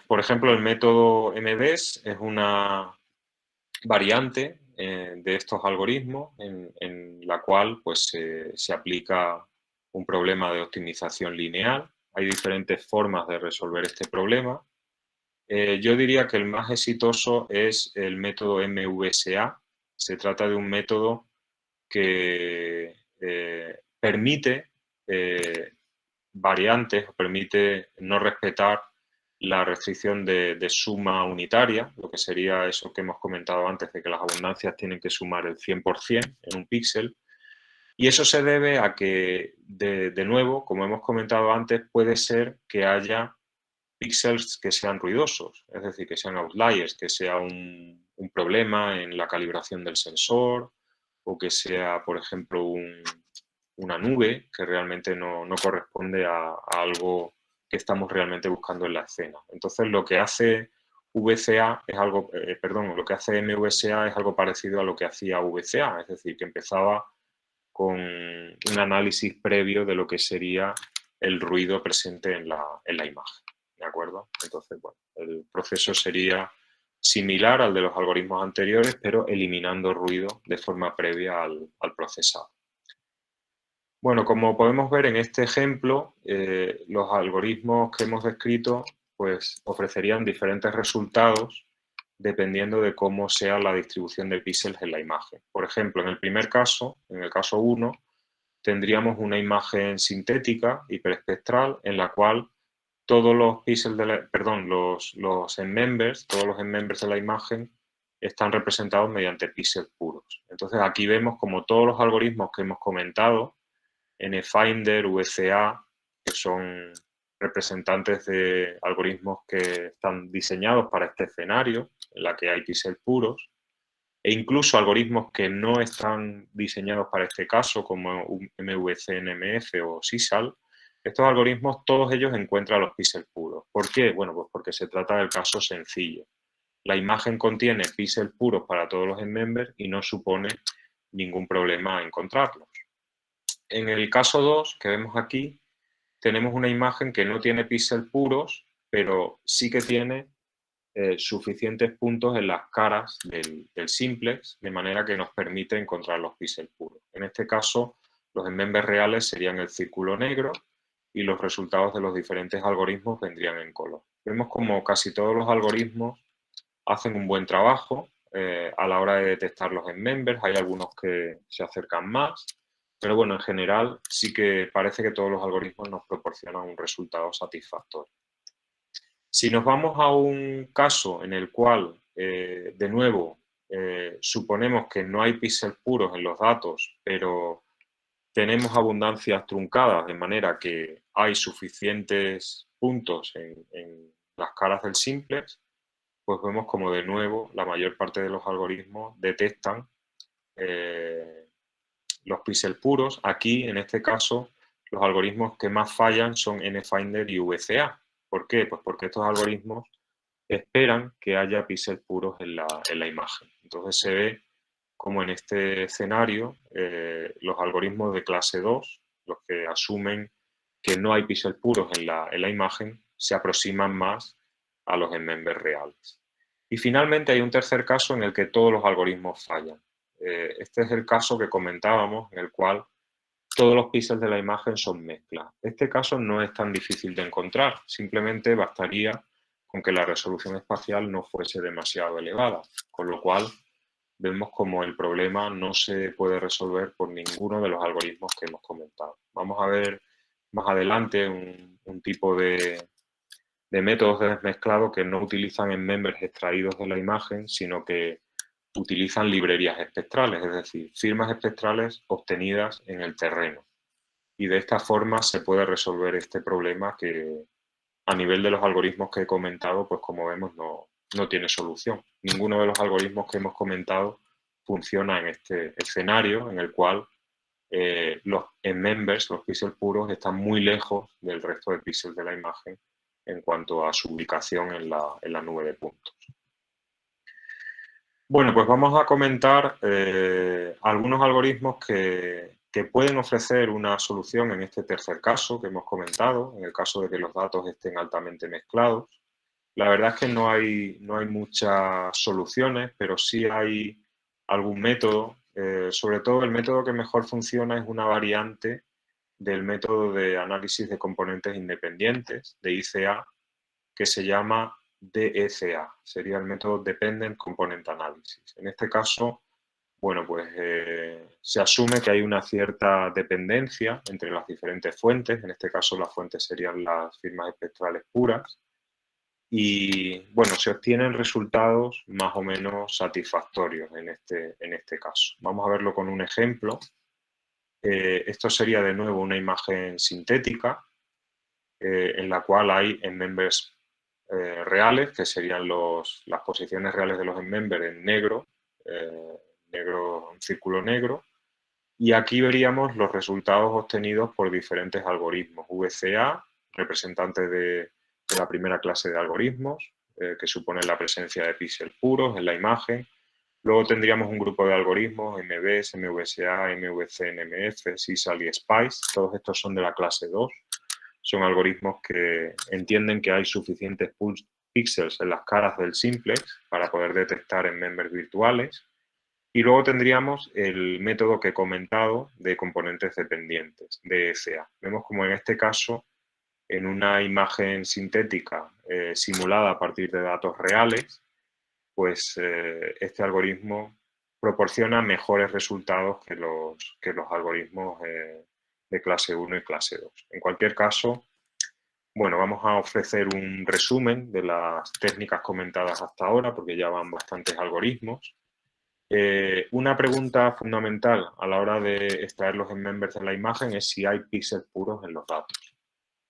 por ejemplo el método MBES es una variante de estos algoritmos en la cual pues, se aplica un problema de optimización lineal. Hay diferentes formas de resolver este problema. Yo diría que el más exitoso es el método MVSA. Se trata de un método que permite variantes, permite no respetar la restricción de suma unitaria, lo que sería eso que hemos comentado antes, de que las abundancias tienen que sumar el 100% en un píxel. Y eso se debe a que, de nuevo, como hemos comentado antes, puede ser que haya píxeles que sean ruidosos, es decir, que sean outliers, que sea un problema en la calibración del sensor o que sea, por ejemplo, una nube que realmente no corresponde a algo que estamos realmente buscando en la escena. Entonces, lo que hace VCA es algo, perdón, lo que hace MVSA es algo parecido a lo que hacía VCA, es decir, que empezaba con un análisis previo de lo que sería el ruido presente en la imagen, ¿de acuerdo? Entonces, bueno, el proceso sería similar al de los algoritmos anteriores, pero eliminando ruido de forma previa al procesado. Bueno, como podemos ver en este ejemplo, los algoritmos que hemos descrito pues, ofrecerían diferentes resultados dependiendo de cómo sea la distribución de píxeles en la imagen. Por ejemplo, en el primer caso, en el caso 1, tendríamos una imagen sintética hiperespectral en la cual todos los píxeles de la, perdón, los members, todos los members de la imagen están representados mediante píxeles puros. Entonces aquí vemos como todos los algoritmos que hemos comentado, NFinder, VCA, que son representantes de algoritmos que están diseñados para este escenario, en la que hay píxeles puros, e incluso algoritmos que no están diseñados para este caso, como MVC-NMF o SYSAL. Estos algoritmos, todos ellos encuentran los píxeles puros. ¿Por qué? Bueno, pues porque se trata del caso sencillo. La imagen contiene píxeles puros para todos los members y no supone ningún problema encontrarlos. En el caso 2, que vemos aquí, tenemos una imagen que no tiene píxeles puros, pero sí que tiene suficientes puntos en las caras del simplex, de manera que nos permite encontrar los píxeles puros. En este caso, los members reales serían el círculo negro y los resultados de los diferentes algoritmos vendrían en color. Vemos como casi todos los algoritmos hacen un buen trabajo a la hora de detectar los members. Hay algunos que se acercan más, pero bueno, en general sí que parece que todos los algoritmos nos proporcionan un resultado satisfactorio. Si nos vamos a un caso en el cual, de nuevo, suponemos que no hay píxeles puros en los datos, pero tenemos abundancias truncadas, de manera que hay suficientes puntos en las caras del simplex, pues vemos como de nuevo la mayor parte de los algoritmos detectan los píxeles puros. Aquí, en este caso, los algoritmos que más fallan son NFinder y VCA. ¿Por qué? Pues porque estos algoritmos esperan que haya píxeles puros en la imagen. Entonces se ve como en este escenario los algoritmos de clase 2, los que asumen que no hay píxeles puros en la imagen, se aproximan más a los members reales. Y finalmente hay un tercer caso en el que todos los algoritmos fallan. Este es el caso que comentábamos, en el cual todos los píxeles de la imagen son mezcla. Este caso no es tan difícil de encontrar, simplemente bastaría con que la resolución espacial no fuese demasiado elevada, con lo cual vemos como el problema no se puede resolver por ninguno de los algoritmos que hemos comentado. Vamos a ver más adelante un tipo de métodos de desmezclado que no utilizan members extraídos de la imagen, sino que utilizan librerías espectrales, es decir, firmas espectrales obtenidas en el terreno. Y de esta forma se puede resolver este problema que a nivel de los algoritmos que he comentado, pues como vemos no tiene solución. Ninguno de los algoritmos que hemos comentado funciona en este escenario en el cual los members, los píxeles puros, están muy lejos del resto de píxeles de la imagen en cuanto a su ubicación en la nube de puntos. Bueno, pues vamos a comentar algunos algoritmos que pueden ofrecer una solución en este tercer caso que hemos comentado, en el caso de que los datos estén altamente mezclados. La verdad es que no hay muchas soluciones, pero sí hay algún método. Sobre todo el método que mejor funciona es una variante del método de análisis de componentes independientes, de ICA, que se llama DECA, sería el método Dependent Component Analysis. En este caso, bueno, pues se asume que hay una cierta dependencia entre las diferentes fuentes, en este caso las fuentes serían las firmas espectrales puras, y bueno, se obtienen resultados más o menos satisfactorios en este caso. Vamos a verlo con un ejemplo. Esto sería de nuevo una imagen sintética en la cual hay members reales, que serían las posiciones reales de los members en negro, un círculo negro, y aquí veríamos los resultados obtenidos por diferentes algoritmos. VCA, representante de la primera clase de algoritmos, que supone la presencia de píxeles puros en la imagen. Luego tendríamos un grupo de algoritmos, MBS, MVSA, MVC, NMF, SYSAL y SPICE. Todos estos son de la clase 2. Son algoritmos que entienden que hay suficientes píxeles en las caras del simplex para poder detectar en members virtuales. Y luego tendríamos el método que he comentado de componentes dependientes, DECA. Vemos como en este caso, en una imagen sintética simulada a partir de datos reales, pues este algoritmo proporciona mejores resultados que los algoritmos de clase 1 y clase 2. En cualquier caso, bueno, vamos a ofrecer un resumen de las técnicas comentadas hasta ahora, porque ya van bastantes algoritmos. Una pregunta fundamental a la hora de extraer los members de la imagen es si hay píxeles puros en los datos.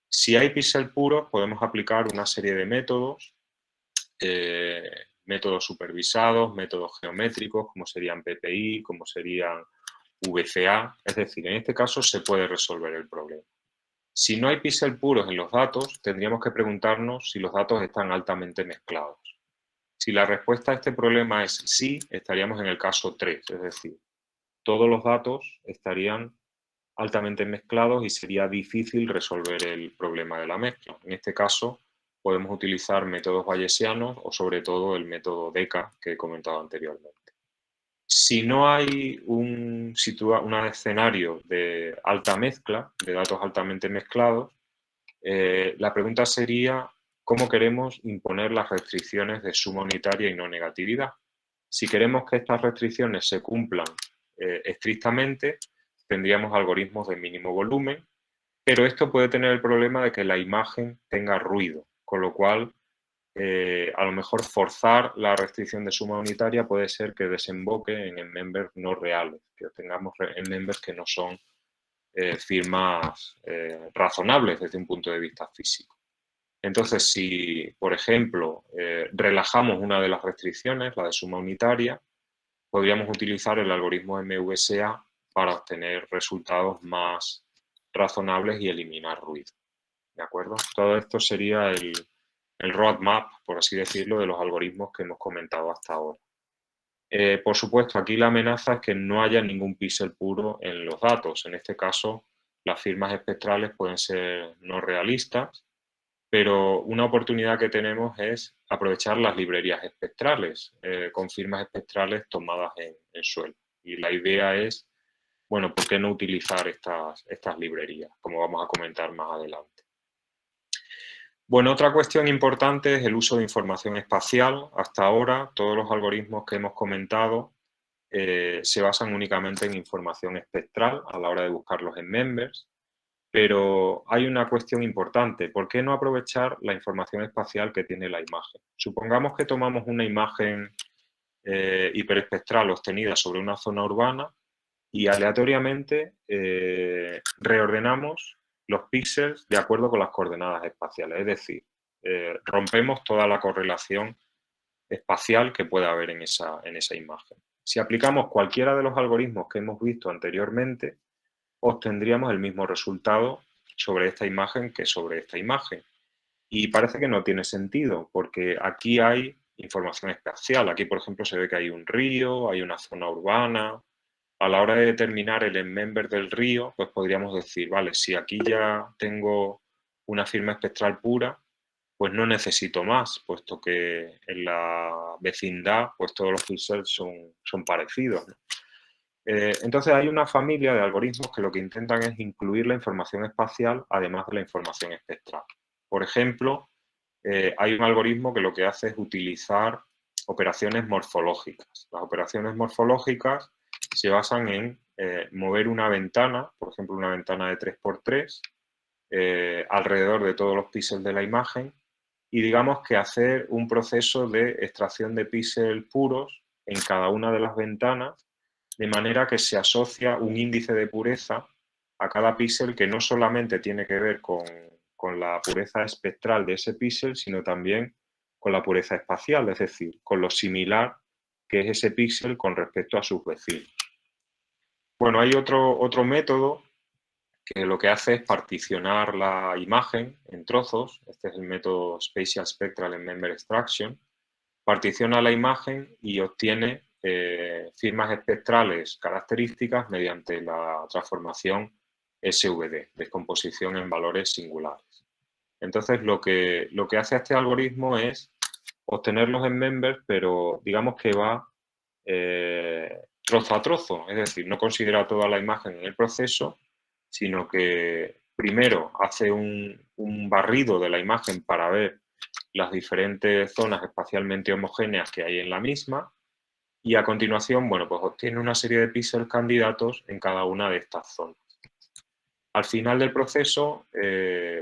Si hay píxeles puros, podemos aplicar una serie de métodos, métodos supervisados, métodos geométricos, como serían PPI, como serían VCA. Es decir, en este caso se puede resolver el problema. Si no hay píxeles puros en los datos, tendríamos que preguntarnos si los datos están altamente mezclados. Si la respuesta a este problema es sí, estaríamos en el caso 3, es decir, todos los datos estarían altamente mezclados y sería difícil resolver el problema de la mezcla. En este caso, podemos utilizar métodos bayesianos o sobre todo el método DECA que he comentado anteriormente. Si no hay un escenario de alta mezcla, de datos altamente mezclados, la pregunta sería cómo queremos imponer las restricciones de suma unitaria y no negatividad. Si queremos que estas restricciones se cumplan estrictamente, tendríamos algoritmos de mínimo volumen, pero esto puede tener el problema de que la imagen tenga ruido, con lo cual a lo mejor forzar la restricción de suma unitaria puede ser que desemboque en members no reales, que obtengamos en members que no son firmas razonables desde un punto de vista físico. Entonces, si, por ejemplo, relajamos una de las restricciones, la de suma unitaria, podríamos utilizar el algoritmo MVSA para obtener resultados más razonables y eliminar ruido. ¿De acuerdo? Todo esto sería el roadmap, por así decirlo, de los algoritmos que hemos comentado hasta ahora. Por supuesto, aquí la amenaza es que no haya ningún píxel puro en los datos. En este caso, las firmas espectrales pueden ser no realistas, pero una oportunidad que tenemos es aprovechar las librerías espectrales con firmas espectrales tomadas en suelo. Y la idea es, bueno, ¿por qué no utilizar estas librerías? Como vamos a comentar más adelante. Bueno, otra cuestión importante es el uso de información espacial. Hasta ahora, todos los algoritmos que hemos comentado se basan únicamente en información espectral a la hora de buscarlos en members, pero hay una cuestión importante. ¿Por qué no aprovechar la información espacial que tiene la imagen? Supongamos que tomamos una imagen hiperespectral obtenida sobre una zona urbana y aleatoriamente reordenamos los píxeles de acuerdo con las coordenadas espaciales. Es decir, rompemos toda la correlación espacial que pueda haber en esa imagen. Si aplicamos cualquiera de los algoritmos que hemos visto anteriormente, obtendríamos el mismo resultado sobre esta imagen que sobre esta imagen. Y parece que no tiene sentido, porque aquí hay información espacial. Aquí, por ejemplo, se ve que hay un río, hay una zona urbana. A la hora de determinar el member del río, pues podríamos decir, vale, si aquí ya tengo una firma espectral pura, pues no necesito más, puesto que en la vecindad pues todos los píxeles son parecidos, ¿no? Entonces hay una familia de algoritmos que lo que intentan es incluir la información espacial además de la información espectral. Por ejemplo, hay un algoritmo que lo que hace es utilizar operaciones morfológicas. Las operaciones morfológicas se basan en mover una ventana, por ejemplo una ventana de 3×3, alrededor de todos los píxeles de la imagen y digamos que hacer un proceso de extracción de píxeles puros en cada una de las ventanas, de manera que se asocia un índice de pureza a cada píxel que no solamente tiene que ver con la pureza espectral de ese píxel, sino también con la pureza espacial, es decir, con lo similar que es ese píxel con respecto a sus vecinos. Bueno, hay otro método que lo que hace es particionar la imagen en trozos. Este es el método Spatial Spectral Member Extraction. Particiona la imagen y obtiene firmas espectrales características mediante la transformación SVD, descomposición en valores singulares. Entonces, lo que hace este algoritmo es obtenerlos en members, pero digamos que va trozo a trozo, es decir, no considera toda la imagen en el proceso, sino que primero hace un barrido de la imagen para ver las diferentes zonas espacialmente homogéneas que hay en la misma y a continuación, bueno, pues obtiene una serie de píxeles candidatos en cada una de estas zonas. Al final del proceso,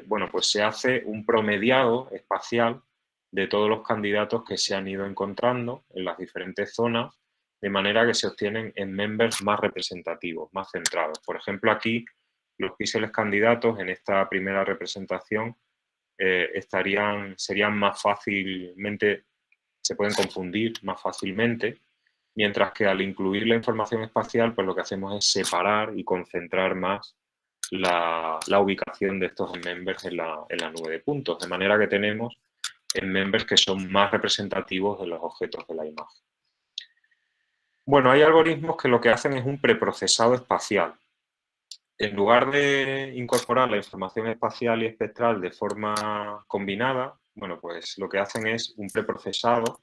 bueno, pues se hace un promediado espacial de todos los candidatos que se han ido encontrando en las diferentes zonas, de manera que se obtienen en members más representativos, más centrados. Por ejemplo, aquí los píxeles candidatos en esta primera representación serían más fácilmente, se pueden confundir más fácilmente, mientras que al incluir la información espacial, pues lo que hacemos es separar y concentrar más la ubicación de estos members en la nube de puntos, de manera que tenemos members que son más representativos de los objetos de la imagen. Bueno, hay algoritmos que lo que hacen es un preprocesado espacial. En lugar de incorporar la información espacial y espectral de forma combinada, bueno, pues lo que hacen es un preprocesado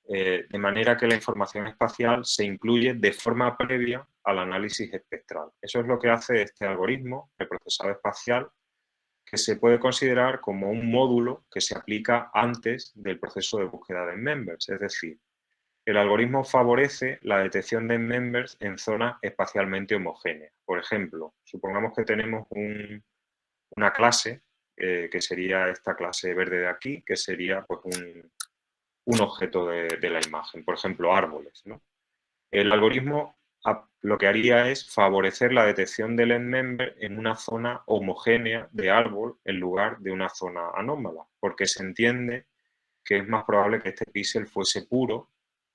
de manera que la información espacial se incluye de forma previa al análisis espectral. Eso es lo que hace este algoritmo, el procesado espacial, que se puede considerar como un módulo que se aplica antes del proceso de búsqueda de members. Es decir, el algoritmo favorece la detección de members en zonas espacialmente homogéneas. Por ejemplo, supongamos que tenemos una clase, que sería esta clase verde de aquí, que sería pues, un objeto de la imagen, por ejemplo, árboles, ¿no? El algoritmo lo que haría es favorecer la detección del endmember en una zona homogénea de árbol en lugar de una zona anómala, porque se entiende que es más probable que este píxel fuese puro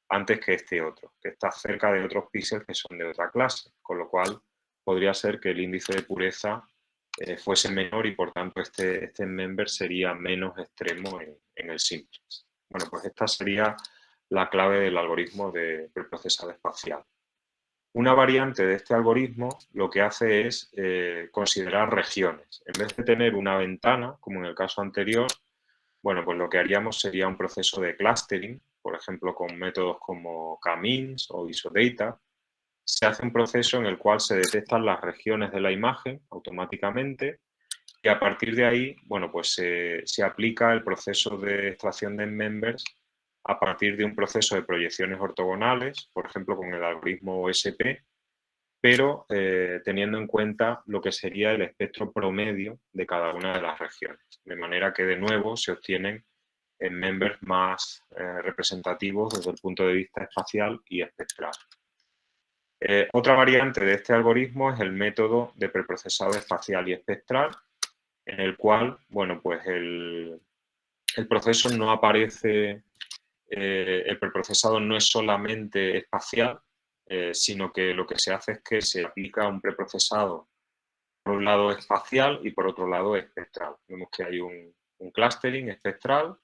antes que este otro, que está cerca de otros píxeles que son de otra clase, con lo cual podría ser que el índice de pureza fuese menor y por tanto este endmember sería menos extremo en el simplex. Bueno, pues esta sería la clave del algoritmo de preprocesado espacial. Una variante de este algoritmo lo que hace es considerar regiones. En vez de tener una ventana, como en el caso anterior, bueno, pues lo que haríamos sería un proceso de clustering, por ejemplo, con métodos como k-means o isodata. Se hace un proceso en el cual se detectan las regiones de la imagen automáticamente y a partir de ahí, bueno, pues se aplica el proceso de extracción de members a partir de un proceso de proyecciones ortogonales, por ejemplo, con el algoritmo OSP, pero teniendo en cuenta lo que sería el espectro promedio de cada una de las regiones. De manera que, de nuevo, se obtienen members más representativos desde el punto de vista espacial y espectral. Otra variante de este algoritmo es el método de preprocesado espacial y espectral, en el cual, bueno, pues el proceso no aparece, el preprocesado no es solamente espacial, sino que lo que se hace es que se aplica un preprocesado por un lado espacial y por otro lado espectral. Vemos que hay un clustering espectral,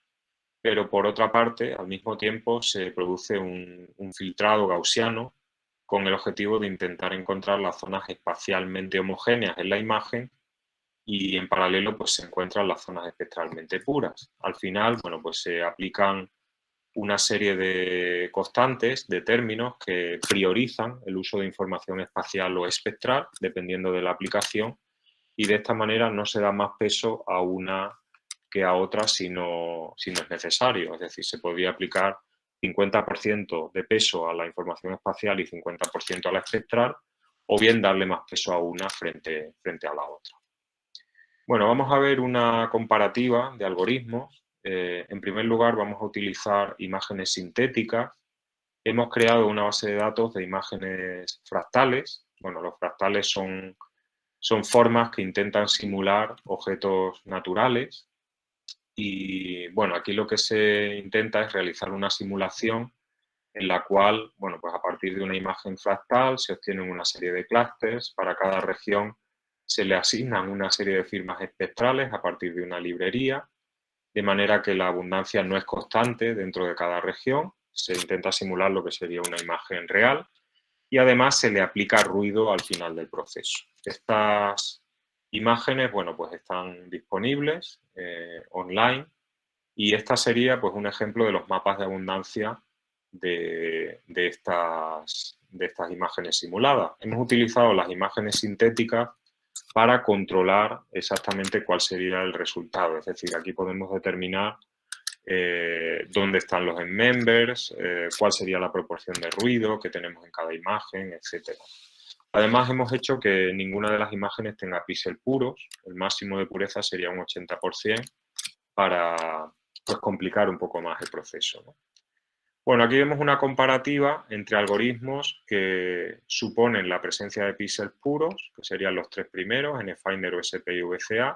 pero por otra parte, al mismo tiempo, se produce un filtrado gaussiano con el objetivo de intentar encontrar las zonas espacialmente homogéneas en la imagen y en paralelo pues se encuentran las zonas espectralmente puras. Al final, bueno, pues se aplican una serie de constantes, de términos que priorizan el uso de información espacial o espectral, dependiendo de la aplicación, y de esta manera no se da más peso a una que a otra si no es necesario. Es decir, se podría aplicar 50% de peso a la información espacial y 50% a la espectral, o bien darle más peso a una frente a la otra. Bueno, vamos a ver una comparativa de algoritmos. En primer lugar, vamos a utilizar imágenes sintéticas. Hemos creado una base de datos de imágenes fractales. Bueno, los fractales son formas que intentan simular objetos naturales. Y bueno, aquí lo que se intenta es realizar una simulación en la cual, bueno, pues a partir de una imagen fractal se obtienen una serie de clústeres. Para cada región se le asignan una serie de firmas espectrales a partir de una librería, de manera que la abundancia no es constante dentro de cada región. Se intenta simular lo que sería una imagen real y además se le aplica ruido al final del proceso. Estas imágenes, bueno, pues están disponibles online, y esta sería pues un ejemplo de los mapas de abundancia de estas imágenes simuladas. Hemos utilizado las imágenes sintéticas para controlar exactamente cuál sería el resultado. Es decir, aquí podemos determinar dónde están los members, cuál sería la proporción de ruido que tenemos en cada imagen, etc. Además, hemos hecho que ninguna de las imágenes tenga píxeles puros. El máximo de pureza sería un 80% para pues, complicar un poco más el proceso, ¿no? Bueno, aquí vemos una comparativa entre algoritmos que suponen la presencia de píxeles puros, que serían los tres primeros, NFinder, OSP y VCA,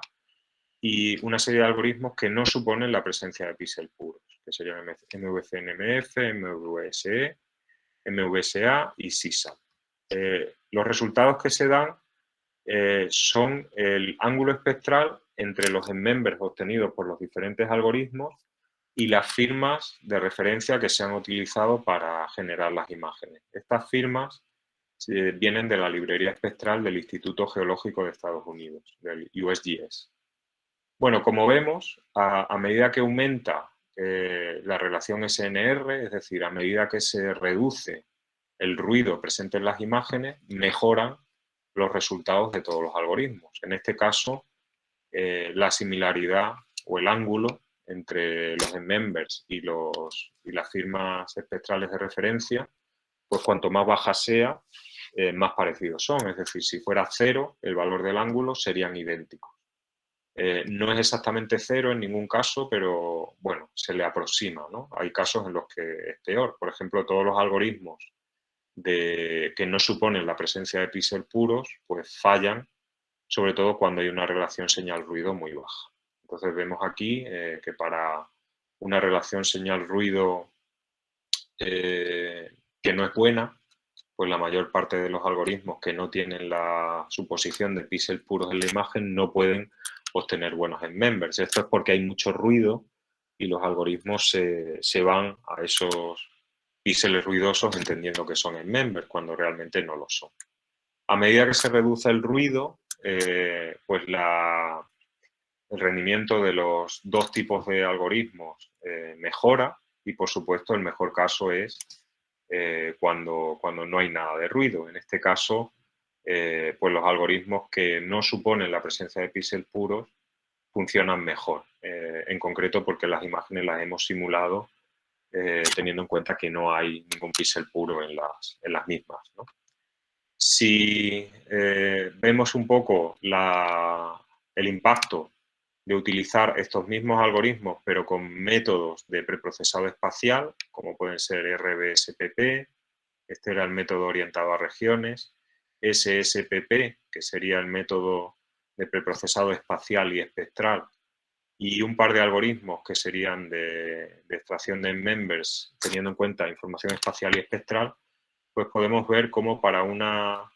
y una serie de algoritmos que no suponen la presencia de píxeles puros, que serían MVCNMF, MVSE, MVSA y SISA. Los resultados que se dan son el ángulo espectral entre los members obtenidos por los diferentes algoritmos y las firmas de referencia que se han utilizado para generar las imágenes. Estas firmas vienen de la librería espectral del Instituto Geológico de Estados Unidos, del USGS. Bueno, como vemos, a medida que aumenta la relación SNR, es decir, a medida que se reduce el ruido presente en las imágenes, mejoran los resultados de todos los algoritmos. En este caso, la similaridad o el ángulo entre los members y las firmas espectrales de referencia, pues cuanto más baja sea, más parecidos son. Es decir, si fuera 0, el valor del ángulo serían idénticos. No es exactamente 0 en ningún caso, pero bueno, se le aproxima, ¿no? Hay casos en los que es peor. Por ejemplo, todos los algoritmos que no suponen la presencia de píxeles puros, pues fallan, sobre todo cuando hay una relación señal-ruido muy baja. Entonces vemos aquí que para una relación señal-ruido que no es buena, pues la mayor parte de los algoritmos que no tienen la suposición de píxeles puros en la imagen no pueden obtener buenos members. Esto es porque hay mucho ruido y los algoritmos se van a esos píxeles ruidosos entendiendo que son members cuando realmente no lo son. A medida que se reduce el ruido, pues el rendimiento de los dos tipos de algoritmos mejora, y por supuesto el mejor caso es cuando no hay nada de ruido. En este caso, pues los algoritmos que no suponen la presencia de píxeles puros funcionan mejor, en concreto porque las imágenes las hemos simulado teniendo en cuenta que no hay ningún píxel puro en las mismas, ¿no? Si vemos un poco el impacto de utilizar estos mismos algoritmos, pero con métodos de preprocesado espacial, como pueden ser RBSPP, este era el método orientado a regiones, SSPP, que sería el método de preprocesado espacial y espectral, y un par de algoritmos que serían de extracción de members, teniendo en cuenta información espacial y espectral, pues podemos ver cómo para una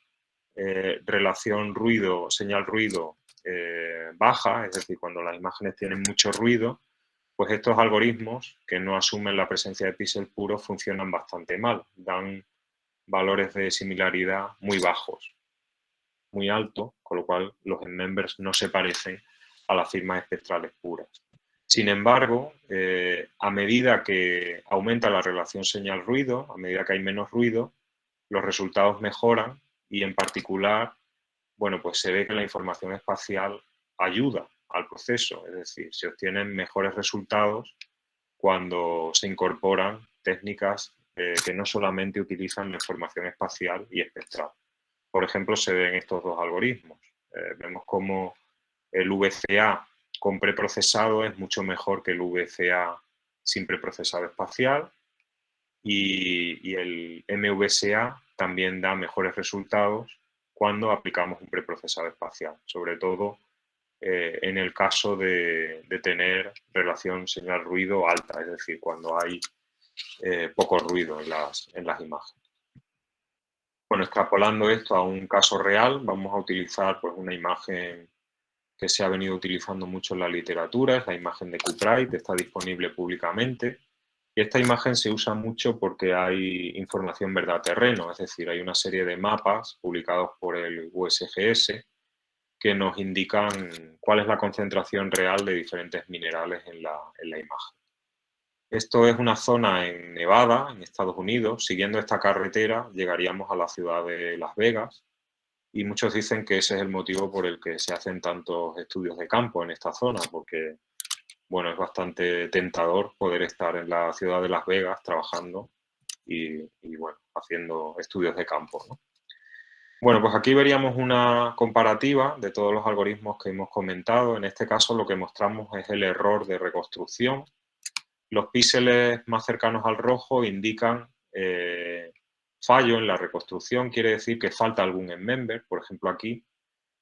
relación señal-ruido baja, es decir, cuando las imágenes tienen mucho ruido, pues estos algoritmos que no asumen la presencia de píxeles puros funcionan bastante mal, dan valores de similaridad muy bajos. muy alto, con lo cual los members no se parecen a las firmas espectrales puras. Sin embargo, a medida que aumenta la relación señal-ruido, a medida que hay menos ruido, los resultados mejoran y en particular, bueno, pues se ve que la información espacial ayuda al proceso, es decir, se obtienen mejores resultados cuando se incorporan técnicas que no solamente utilizan la información espacial y espectral. Por ejemplo, se ven estos dos algoritmos. Vemos cómo el VCA con preprocesado es mucho mejor que el VCA sin preprocesado espacial y el MVCA también da mejores resultados cuando aplicamos un preprocesado espacial, sobre todo en el caso de tener relación señal-ruido alta, es decir, cuando hay poco ruido en las imágenes. Bueno, extrapolando esto a un caso real, vamos a utilizar pues, una imagen que se ha venido utilizando mucho en la literatura, es la imagen de Cupright, está disponible públicamente. Y esta imagen se usa mucho porque hay información verdad-terreno, es decir, hay una serie de mapas publicados por el USGS que nos indican cuál es la concentración real de diferentes minerales en la imagen. Esto es una zona en Nevada, en Estados Unidos. Siguiendo esta carretera llegaríamos a la ciudad de Las Vegas y muchos dicen que ese es el motivo por el que se hacen tantos estudios de campo en esta zona, porque bueno, es bastante tentador poder estar en la ciudad de Las Vegas trabajando y bueno, haciendo estudios de campo, ¿no? Bueno, pues aquí veríamos una comparativa de todos los algoritmos que hemos comentado. En este caso lo que mostramos es el error de reconstrucción. Los píxeles más cercanos al rojo indican fallo en la reconstrucción, quiere decir que falta algún member. Por ejemplo, aquí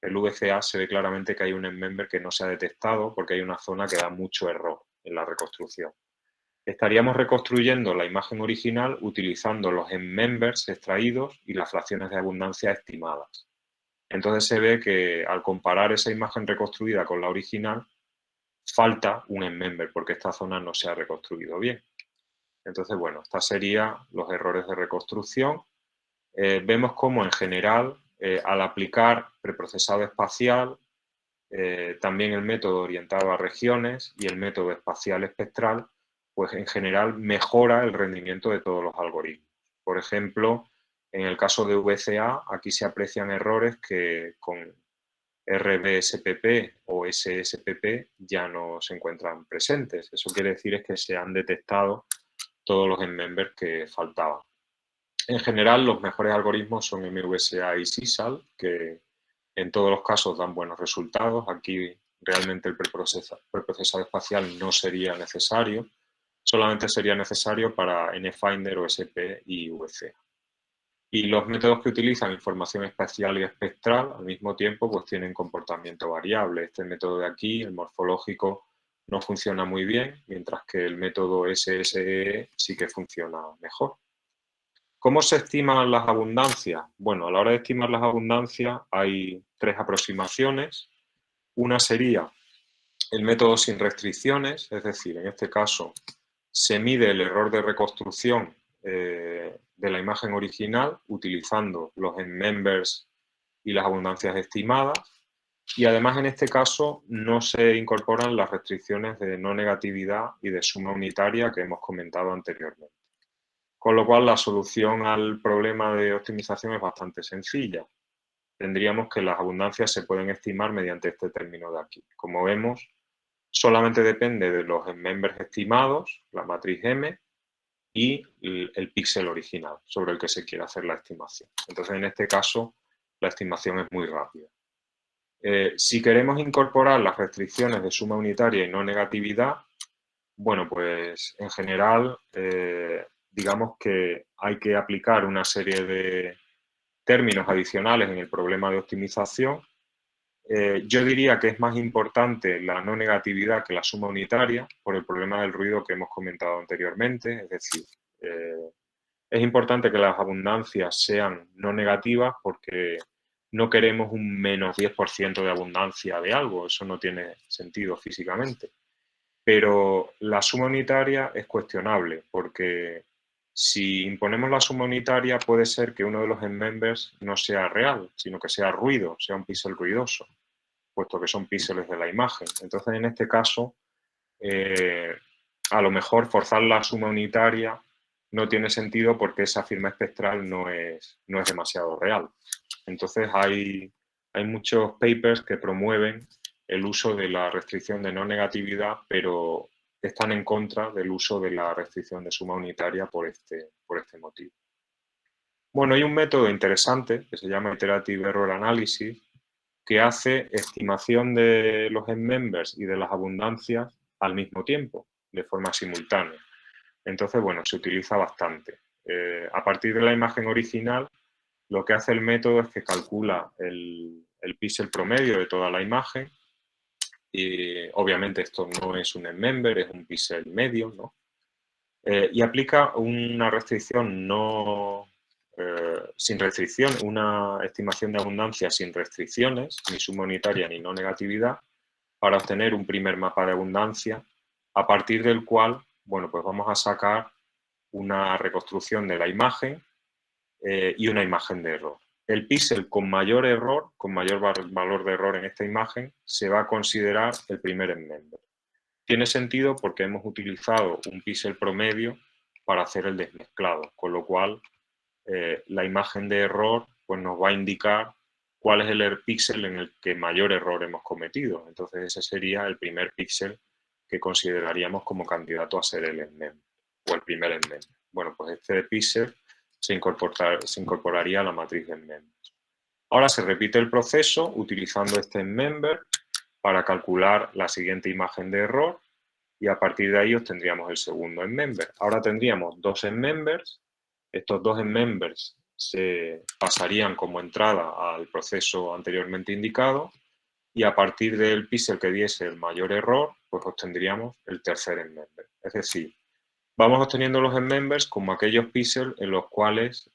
el VCA se ve claramente que hay un member que no se ha detectado porque hay una zona que da mucho error en la reconstrucción. Estaríamos reconstruyendo la imagen original utilizando los members extraídos y las fracciones de abundancia estimadas. Entonces se ve que al comparar esa imagen reconstruida con la original, falta un member porque esta zona no se ha reconstruido bien. Entonces, bueno, estos serían los errores de reconstrucción. Vemos cómo en general, al aplicar preprocesado espacial, también el método orientado a regiones y el método espacial espectral, pues en general mejora el rendimiento de todos los algoritmos. Por ejemplo, en el caso de VCA, aquí se aprecian errores que con RBSPP o SSPP ya no se encuentran presentes. Eso quiere decir es que se han detectado todos los members que faltaban. En general, los mejores algoritmos son MVSA y SYSAL, que en todos los casos dan buenos resultados. Aquí realmente el preprocesado espacial no sería necesario, solamente sería necesario para NFinder, OSP y VCA. Y los métodos que utilizan información espacial y espectral al mismo tiempo pues tienen comportamiento variable. Este método de aquí, el morfológico, no funciona muy bien, mientras que el método SSE sí que funciona mejor. ¿Cómo se estiman las abundancias? Bueno, a la hora de estimar las abundancias hay tres aproximaciones. Una sería el método sin restricciones, es decir, en este caso se mide el error de reconstrucción de la imagen original utilizando los members y las abundancias estimadas y además en este caso no se incorporan las restricciones de no negatividad y de suma unitaria que hemos comentado anteriormente. Con lo cual la solución al problema de optimización es bastante sencilla. Tendríamos que las abundancias se pueden estimar mediante este término de aquí. Como vemos, solamente depende de los members estimados, la matriz M, y el píxel original sobre el que se quiere hacer la estimación. Entonces, en este caso, la estimación es muy rápida. Si queremos incorporar las restricciones de suma unitaria y no negatividad, bueno, pues en general, digamos que hay que aplicar una serie de términos adicionales en el problema de optimización. Yo diría que es más importante la no negatividad que la suma unitaria por el problema del ruido que hemos comentado anteriormente. Es decir, es importante que las abundancias sean no negativas porque no queremos un menos 10% de abundancia de algo. Eso no tiene sentido físicamente. Pero la suma unitaria es cuestionable porque Si imponemos la suma unitaria, puede ser que uno de los members no sea real, sino que sea ruido, sea un píxel ruidoso, puesto que son píxeles de la imagen. Entonces, en este caso, a lo mejor forzar la suma unitaria no tiene sentido porque esa firma espectral no es demasiado real. Entonces, hay muchos papers que promueven el uso de la restricción de no negatividad, pero están en contra del uso de la restricción de suma unitaria por este motivo. Bueno, hay un método interesante que se llama Iterative Error Analysis, que hace estimación de los members y de las abundancias al mismo tiempo, de forma simultánea. Entonces, bueno, se utiliza bastante. A partir de la imagen original, lo que hace el método es que calcula el píxel promedio de toda la imagen. Y obviamente esto no es un member, es un píxel medio, ¿no? Y aplica una restricción sin restricción, una estimación de abundancia sin restricciones, ni suma unitaria ni no negatividad, para obtener un primer mapa de abundancia, a partir del cual, bueno, pues vamos a sacar una reconstrucción de la imagen y una imagen de error. El píxel con mayor error, con mayor valor de error en esta imagen, se va a considerar el primer member. Tiene sentido porque hemos utilizado un píxel promedio para hacer el desmezclado, con lo cual la imagen de error pues nos va a indicar cuál es el píxel en el que mayor error hemos cometido. Entonces ese sería el primer píxel que consideraríamos como candidato a ser el enmember o el primer enmember. Bueno, pues este píxel se incorporaría a la matriz de enmembers. Ahora se repite el proceso utilizando este enmember para calcular la siguiente imagen de error y a partir de ahí obtendríamos el segundo enmember. Ahora tendríamos dos enmembers. Estos dos members se pasarían como entrada al proceso anteriormente indicado y a partir del píxel que diese el mayor error, pues obtendríamos el tercer member. Es decir, vamos obteniendo los members como aquellos píxeles en los cuales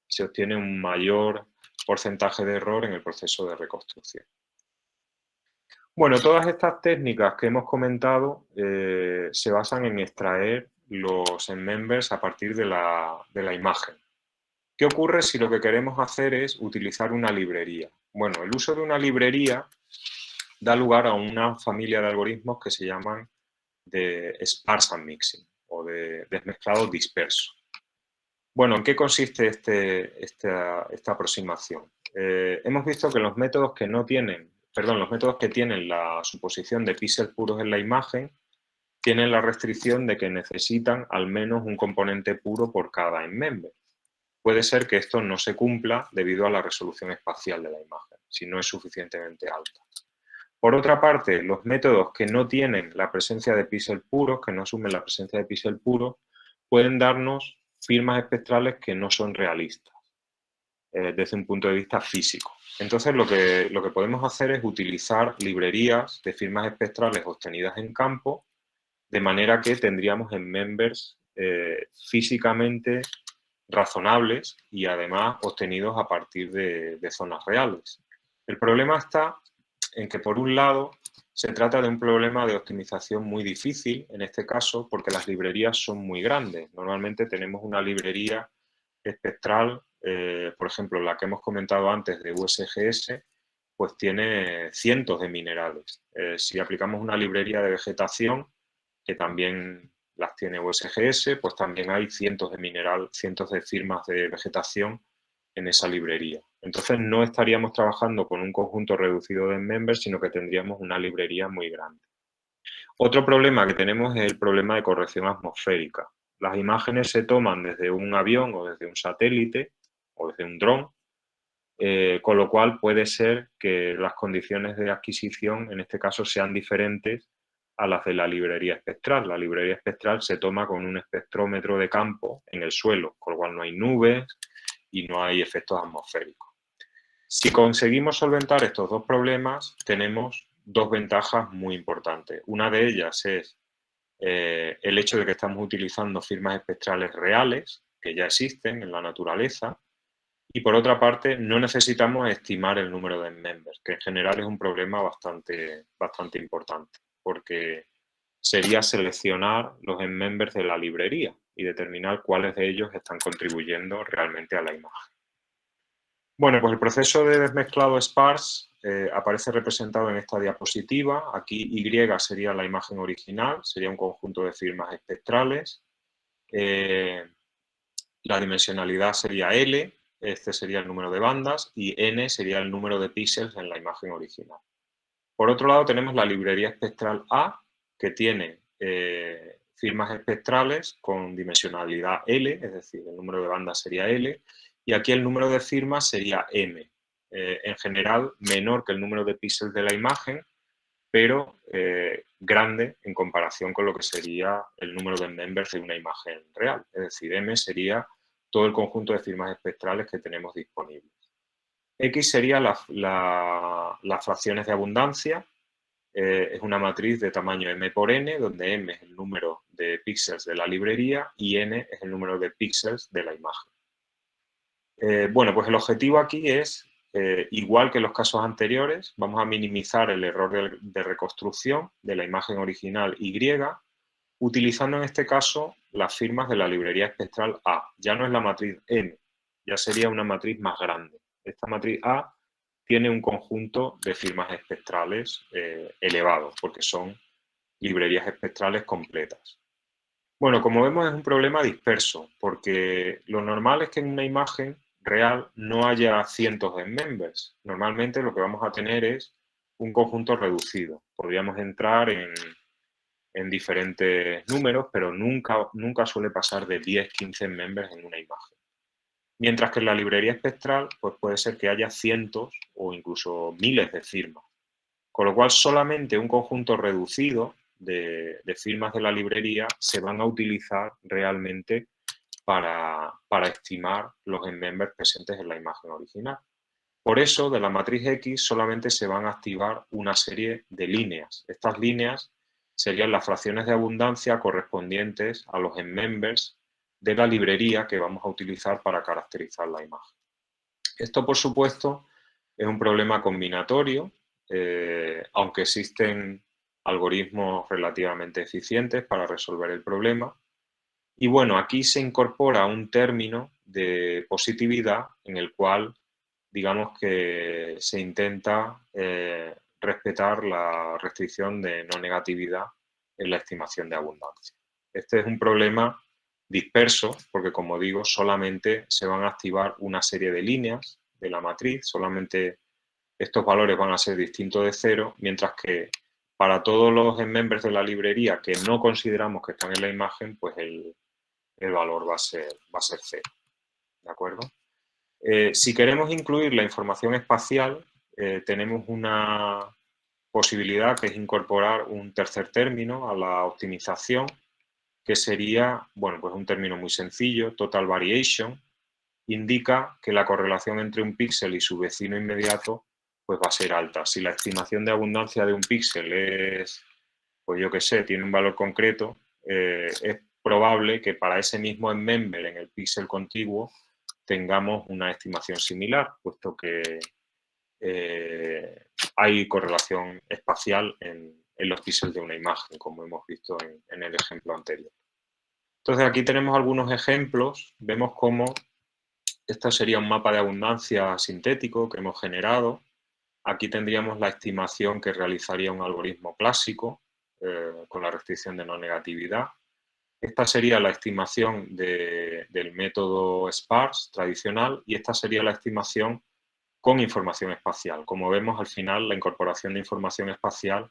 se obtiene un mayor porcentaje de error en el proceso de reconstrucción. Bueno, todas estas técnicas que hemos comentado se basan en extraer los members a partir de la imagen. ¿Qué ocurre si lo que queremos hacer es utilizar una librería? Bueno, el uso de una librería da lugar a una familia de algoritmos que se llaman de sparse mixing o de desmezclado disperso. Bueno, ¿en qué consiste esta aproximación? Hemos visto que los métodos que tienen la suposición de píxeles puros en la imagen tienen la restricción de que necesitan al menos un componente puro por cada member. Puede ser que esto no se cumpla debido a la resolución espacial de la imagen, si no es suficientemente alta. Por otra parte, los métodos que no tienen la presencia de píxeles puros, que no asumen la presencia de píxeles puros, pueden darnos firmas espectrales que no son realistas desde un punto de vista físico. Entonces, lo que podemos hacer es utilizar librerías de firmas espectrales obtenidas en campo, de manera que tendríamos en members físicamente razonables y además obtenidos a partir de zonas reales. El problema está en que, por un lado, se trata de un problema de optimización muy difícil, en este caso, porque las librerías son muy grandes. Normalmente tenemos una librería espectral, por ejemplo, la que hemos comentado antes de USGS, pues tiene cientos de minerales. Si aplicamos una librería de vegetación, que también las tiene USGS, pues también hay cientos de firmas de vegetación en esa librería. Entonces no estaríamos trabajando con un conjunto reducido de members, sino que tendríamos una librería muy grande. Otro problema que tenemos es el problema de corrección atmosférica. Las imágenes se toman desde un avión o desde un satélite o desde un dron, con lo cual puede ser que las condiciones de adquisición en este caso sean diferentes a las de la librería espectral. La librería espectral se toma con un espectrómetro de campo en el suelo, con lo cual no hay nubes y no hay efectos atmosféricos. Si conseguimos solventar estos dos problemas, tenemos dos ventajas muy importantes. Una de ellas es el hecho de que estamos utilizando firmas espectrales reales, que ya existen en la naturaleza, y por otra parte, no necesitamos estimar el número de members, que en general es un problema bastante importante, porque sería seleccionar los members de la librería y determinar cuáles de ellos están contribuyendo realmente a la imagen. Bueno, pues el proceso de desmezclado sparse aparece representado en esta diapositiva. Aquí Y sería la imagen original, sería un conjunto de firmas espectrales. La dimensionalidad sería L, este sería el número de bandas, y N sería el número de píxeles en la imagen original. Por otro lado, tenemos la librería espectral A, que tiene firmas espectrales con dimensionalidad L, es decir, el número de bandas sería L, y aquí el número de firmas sería M, en general menor que el número de píxeles de la imagen, pero grande en comparación con lo que sería el número de members de una imagen real. Es decir, M sería todo el conjunto de firmas espectrales que tenemos disponibles. X sería las fracciones de abundancia. Es una matriz de tamaño M por N, donde M es el número de píxeles de la librería y N es el número de píxeles de la imagen. Bueno, pues el objetivo aquí es, igual que en los casos anteriores, vamos a minimizar el error de reconstrucción de la imagen original Y, utilizando en este caso las firmas de la librería espectral A. Ya no es la matriz M, ya sería una matriz más grande. Esta matriz A tiene un conjunto de firmas espectrales elevados, porque son librerías espectrales completas. Bueno, como vemos es un problema disperso, porque lo normal es que en una imagen real no haya cientos de members. Normalmente lo que vamos a tener es un conjunto reducido. Podríamos entrar en diferentes números, pero nunca suele pasar de 10, 15 members en una imagen. Mientras que en la librería espectral pues puede ser que haya cientos o incluso miles de firmas. Con lo cual solamente un conjunto reducido de firmas de la librería se van a utilizar realmente para estimar los members presentes en la imagen original. Por eso, de la matriz X solamente se van a activar una serie de líneas. Estas líneas serían las fracciones de abundancia correspondientes a los members de la librería que vamos a utilizar para caracterizar la imagen. Esto, por supuesto, es un problema combinatorio, aunque existen algoritmos relativamente eficientes para resolver el problema. Y bueno, aquí se incorpora un término de positividad en el cual, digamos que se intenta respetar la restricción de no negatividad en la estimación de abundancia. Este es un problema disperso porque, como digo, solamente se van a activar una serie de líneas de la matriz, solamente estos valores van a ser distintos de cero, mientras que para todos los members de la librería que no consideramos que están en la imagen, pues el valor va a ser cero. ¿De acuerdo? Si queremos incluir la información espacial, tenemos una posibilidad que es incorporar un tercer término a la optimización, que sería, bueno, pues un término muy sencillo, total variation, indica que la correlación entre un píxel y su vecino inmediato pues va a ser alta. Si la estimación de abundancia de un píxel es, pues yo qué sé, tiene un valor concreto, es probable que para ese mismo member en el píxel contiguo tengamos una estimación similar, puesto que hay correlación espacial en los píxeles de una imagen, como hemos visto en el ejemplo anterior. Entonces aquí tenemos algunos ejemplos, vemos cómo esto sería un mapa de abundancia sintético que hemos generado. Aquí tendríamos la estimación que realizaría un algoritmo clásico con la restricción de no negatividad. Esta sería la estimación del método sparse tradicional y esta sería la estimación con información espacial. Como vemos, al final la incorporación de información espacial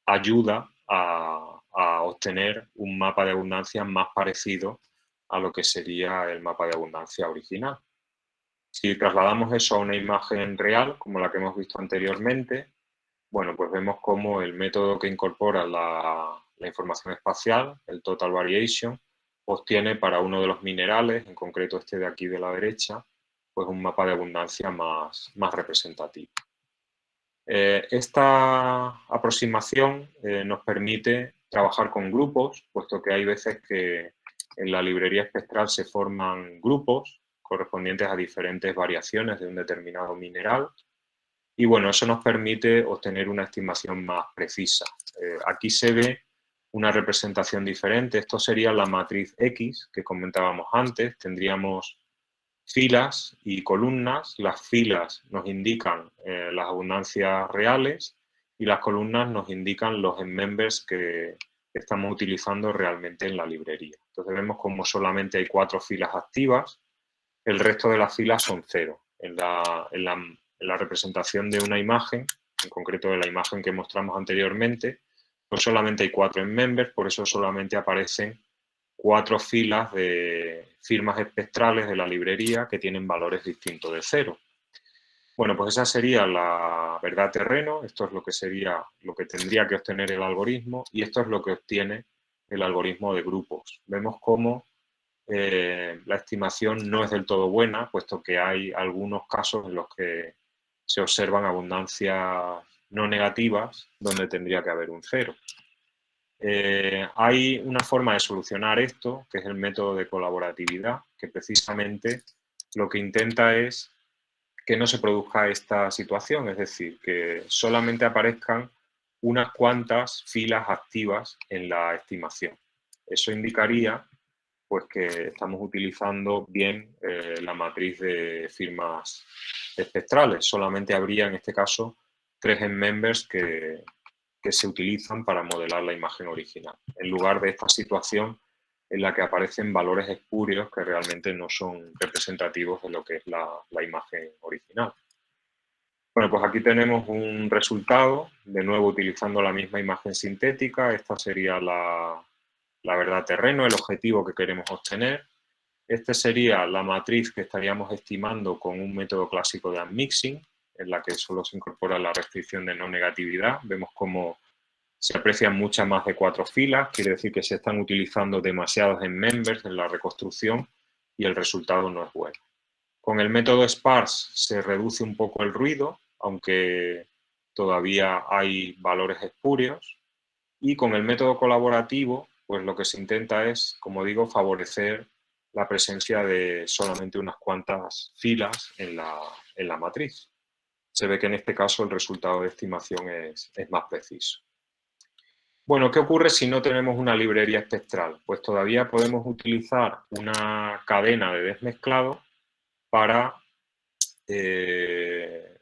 ayuda a obtener un mapa de abundancia más parecido a lo que sería el mapa de abundancia original. Si trasladamos eso a una imagen real, como la que hemos visto anteriormente, bueno, pues vemos cómo el método que incorpora la información espacial, el total variation, obtiene para uno de los minerales, en concreto este de aquí de la derecha, pues un mapa de abundancia más representativo. Esta aproximación nos permite trabajar con grupos, puesto que hay veces que en la librería espectral se forman grupos correspondientes a diferentes variaciones de un determinado mineral. Y bueno, eso nos permite obtener una estimación más precisa. Aquí se ve una representación diferente. Esto sería la matriz X que comentábamos antes. Tendríamos filas y columnas. Las filas nos indican las abundancias reales y las columnas nos indican los members que estamos utilizando realmente en la librería. Entonces vemos como solamente hay 4 filas activas, el resto de las filas son 0. En la representación de una imagen, en concreto de la imagen que mostramos anteriormente, pues solamente hay 4 members, por eso solamente aparecen 4 filas de firmas espectrales de la librería que tienen valores distintos de 0. Bueno, pues esa sería la verdad terreno, esto es lo que sería lo que tendría que obtener el algoritmo y esto es lo que obtiene el algoritmo de grupos. Vemos cómo la estimación no es del todo buena, puesto que hay algunos casos en los que se observan abundancias no negativas donde tendría que haber un 0. Hay una forma de solucionar esto, que es el método de colaboratividad, que precisamente lo que intenta es que no se produzca esta situación, es decir, que solamente aparezcan unas cuantas filas activas en la estimación. Eso indicaría pues, que estamos utilizando bien la matriz de firmas espectrales. Solamente habría, en este caso, 3 members que se utilizan para modelar la imagen original, en lugar de esta situación en la que aparecen valores espurios que realmente no son representativos de lo que es la imagen original. Bueno, pues aquí tenemos un resultado, de nuevo utilizando la misma imagen sintética. Esta sería la verdad terreno, el objetivo que queremos obtener. Esta sería la matriz que estaríamos estimando con un método clásico de unmixing, en la que solo se incorpora la restricción de no negatividad. Vemos cómo se aprecian muchas más de 4 filas, quiere decir que se están utilizando demasiados members en la reconstrucción y el resultado no es bueno. Con el método sparse se reduce un poco el ruido, aunque todavía hay valores espurios. Y con el método colaborativo, pues lo que se intenta es, como digo, favorecer la presencia de solamente unas cuantas filas en la matriz. Se ve que en este caso el resultado de estimación es más preciso. Bueno, ¿qué ocurre si no tenemos una librería espectral? Pues todavía podemos utilizar una cadena de desmezclado para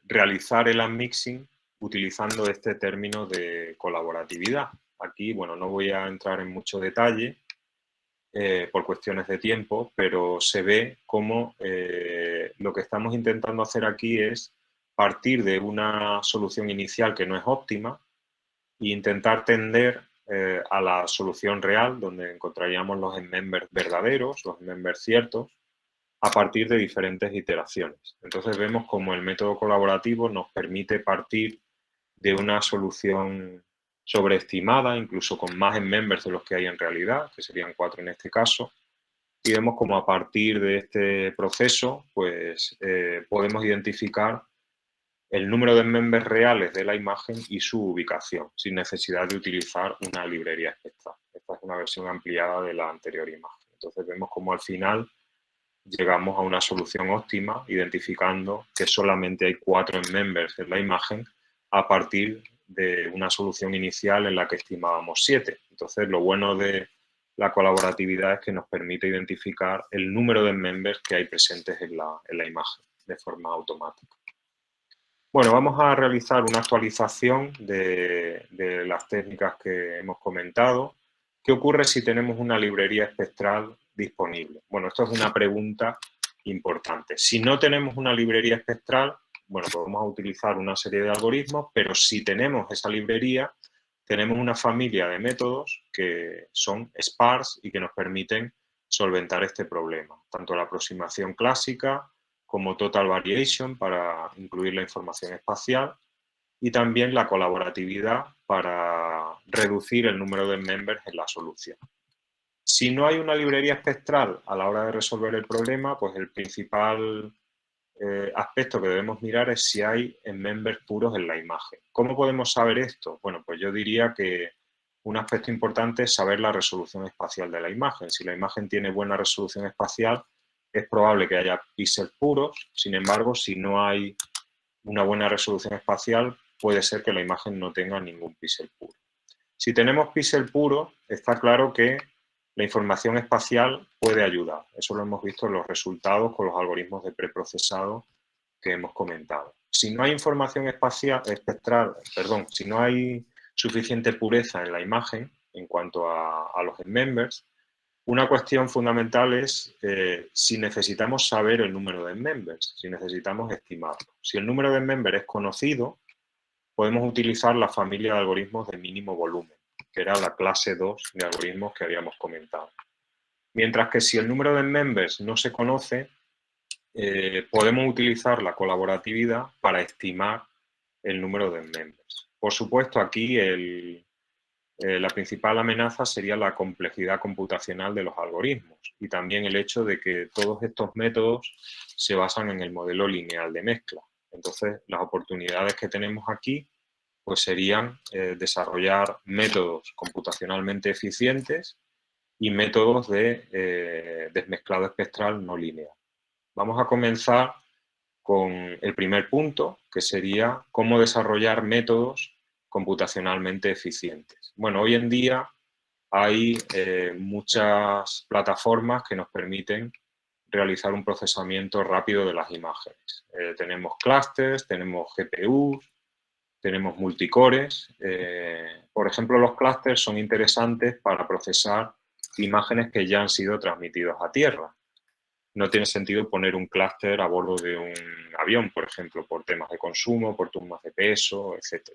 realizar el unmixing utilizando este término de colaboratividad. Aquí, bueno, no voy a entrar en mucho detalle por cuestiones de tiempo, pero se ve cómo lo que estamos intentando hacer aquí es partir de una solución inicial que no es óptima e intentar tender a la solución real, donde encontraríamos los members verdaderos, los members ciertos, a partir de diferentes iteraciones. Entonces vemos como el método colaborativo nos permite partir de una solución sobreestimada, incluso con más members de los que hay en realidad, que serían 4 en este caso, y vemos como a partir de este proceso pues, podemos identificar el número de members reales de la imagen y su ubicación, sin necesidad de utilizar una librería espectral. Esta es una versión ampliada de la anterior imagen. Entonces vemos como al final llegamos a una solución óptima, identificando que solamente hay 4 members en la imagen a partir de una solución inicial en la que estimábamos 7. Entonces, lo bueno de la colaboratividad es que nos permite identificar el número de members que hay presentes en la imagen de forma automática. Bueno, vamos a realizar una actualización de las técnicas que hemos comentado. ¿Qué ocurre si tenemos una librería espectral disponible? Bueno, esto es una pregunta importante. Si no tenemos una librería espectral, bueno, pues vamos a utilizar una serie de algoritmos, pero si tenemos esa librería, tenemos una familia de métodos que son sparse y que nos permiten solventar este problema. Tanto la aproximación clásica como total variation para incluir la información espacial y también la colaboratividad para reducir el número de members en la solución. Si no hay una librería espectral a la hora de resolver el problema, pues el principal aspecto que debemos mirar es si hay members puros en la imagen. ¿Cómo podemos saber esto? Bueno, pues yo diría que un aspecto importante es saber la resolución espacial de la imagen. Si la imagen tiene buena resolución espacial, es probable que haya píxeles puros. Sin embargo, si no hay una buena resolución espacial, puede ser que la imagen no tenga ningún píxel puro. Si tenemos píxel puro, está claro que la información espacial puede ayudar. Eso lo hemos visto en los resultados con los algoritmos de preprocesado que hemos comentado. Si no hay información espacial, espectral, perdón, si no hay suficiente pureza en la imagen en cuanto a los members, una cuestión fundamental es si necesitamos saber el número de members, si necesitamos estimarlo. Si el número de members es conocido, podemos utilizar la familia de algoritmos de mínimo volumen, que era la clase 2 de algoritmos que habíamos comentado. Mientras que si el número de members no se conoce, podemos utilizar la colaboratividad para estimar el número de members. Por supuesto, aquí la principal amenaza sería la complejidad computacional de los algoritmos y también el hecho de que todos estos métodos se basan en el modelo lineal de mezcla. Entonces, las oportunidades que tenemos aquí pues serían desarrollar métodos computacionalmente eficientes y métodos de desmezclado espectral no lineal. Vamos a comenzar con el primer punto, que sería cómo desarrollar métodos computacionalmente eficientes. Bueno, hoy en día hay muchas plataformas que nos permiten realizar un procesamiento rápido de las imágenes. Tenemos clusters, tenemos GPUs, tenemos multicores. Por ejemplo, los clusters son interesantes para procesar imágenes que ya han sido transmitidas a tierra. No tiene sentido poner un clúster a bordo de un avión, por ejemplo, por temas de consumo, por temas de peso, etc.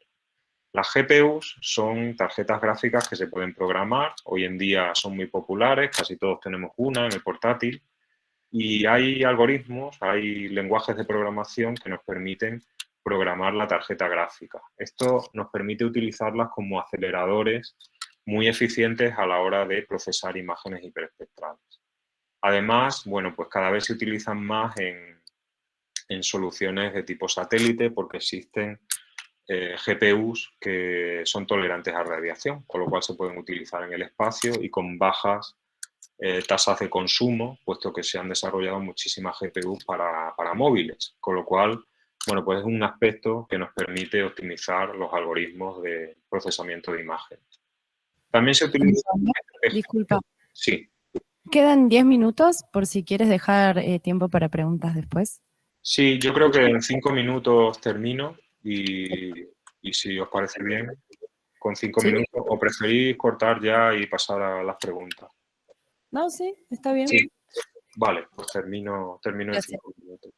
Las GPUs son tarjetas gráficas que se pueden programar. Hoy en día son muy populares, casi todos tenemos una en el portátil. Y hay algoritmos, hay lenguajes de programación que nos permiten programar la tarjeta gráfica. Esto nos permite utilizarlas como aceleradores muy eficientes a la hora de procesar imágenes hiperespectrales. Además, bueno, pues cada vez se utilizan más en soluciones de tipo satélite porque existen GPUs que son tolerantes a radiación, con lo cual se pueden utilizar en el espacio y con bajas tasas de consumo, puesto que se han desarrollado muchísimas GPUs para móviles, con lo cual, bueno, pues es un aspecto que nos permite optimizar los algoritmos de procesamiento de imágenes. También se utiliza... Disculpa. Sí. Quedan 10 minutos por si quieres dejar tiempo para preguntas después. Sí, yo creo que en 5 minutos termino y si os parece bien, con 5 minutos, o preferís cortar ya y pasar a las preguntas. No, sí, está bien. Sí. Vale, pues termino en 5 minutos.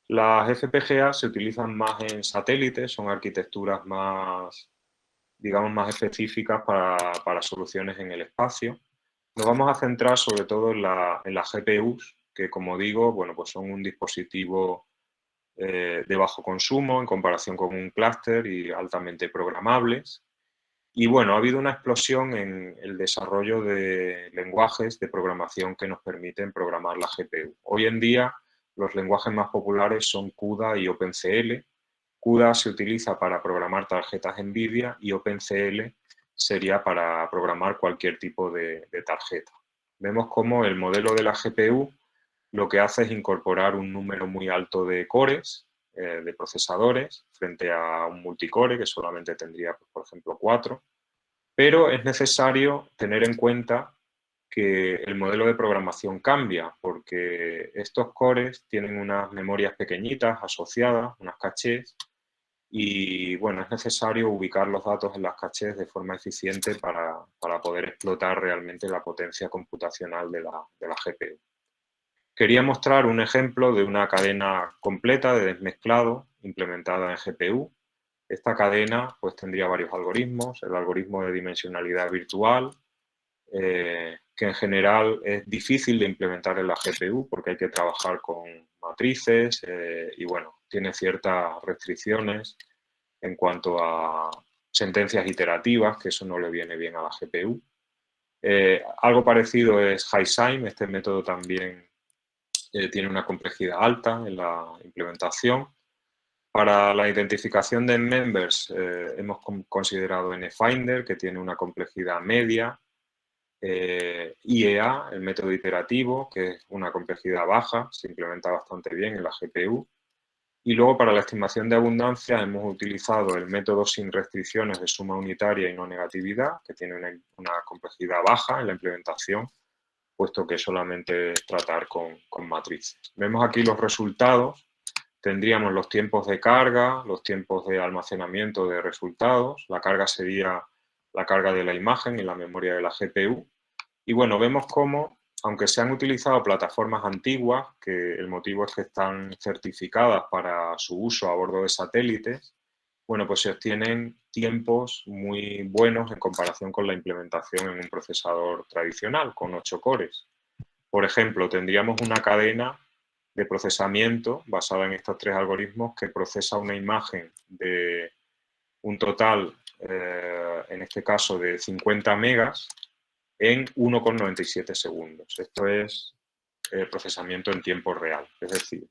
Las FPGA se utilizan más en satélites, son arquitecturas más, digamos, más específicas para soluciones en el espacio. Nos vamos a centrar sobre todo en las GPUs, que como digo, bueno, pues son un dispositivo de bajo consumo en comparación con un clúster y altamente programables. Y bueno, ha habido una explosión en el desarrollo de lenguajes de programación que nos permiten programar la GPU. Hoy en día los lenguajes más populares son CUDA y OpenCL. CUDA se utiliza para programar tarjetas NVIDIA y OpenCL sería para programar cualquier tipo de tarjeta. Vemos cómo el modelo de la GPU lo que hace es incorporar un número muy alto de cores, de procesadores, frente a un multicore que solamente tendría, por ejemplo, 4. Pero es necesario tener en cuenta que el modelo de programación cambia, porque estos cores tienen unas memorias pequeñitas asociadas, unas cachés, y bueno, es necesario ubicar los datos en las cachés de forma eficiente para poder explotar realmente la potencia computacional de la GPU. Quería mostrar un ejemplo de una cadena completa de desmezclado implementada en GPU. Esta cadena pues tendría varios algoritmos, el algoritmo de dimensionalidad virtual, que en general es difícil de implementar en la GPU porque hay que trabajar con matrices y bueno, tiene ciertas restricciones en cuanto a sentencias iterativas, que eso no le viene bien a la GPU. Algo parecido es HiSime, este método también tiene una complejidad alta en la implementación. Para la identificación de members hemos considerado NFinder, que tiene una complejidad media, IEA, el método iterativo, que es una complejidad baja, se implementa bastante bien en la GPU, Y luego para la estimación de abundancia hemos utilizado el método sin restricciones de suma unitaria y no negatividad, que tiene una complejidad baja en la implementación, puesto que solamente es tratar con matrices. Vemos aquí los resultados. Tendríamos los tiempos de carga, los tiempos de almacenamiento de resultados. La carga sería la carga de la imagen en la memoria de la GPU. Y bueno, vemos cómo, aunque se han utilizado plataformas antiguas, que el motivo es que están certificadas para su uso a bordo de satélites, bueno, pues se obtienen tiempos muy buenos en comparación con la implementación en un procesador tradicional, con 8 cores. Por ejemplo, tendríamos una cadena de procesamiento basada en estos 3 algoritmos que procesa una imagen de un total, en este caso, de 50 megas en 1,97 segundos. Esto es procesamiento en tiempo real, es decir,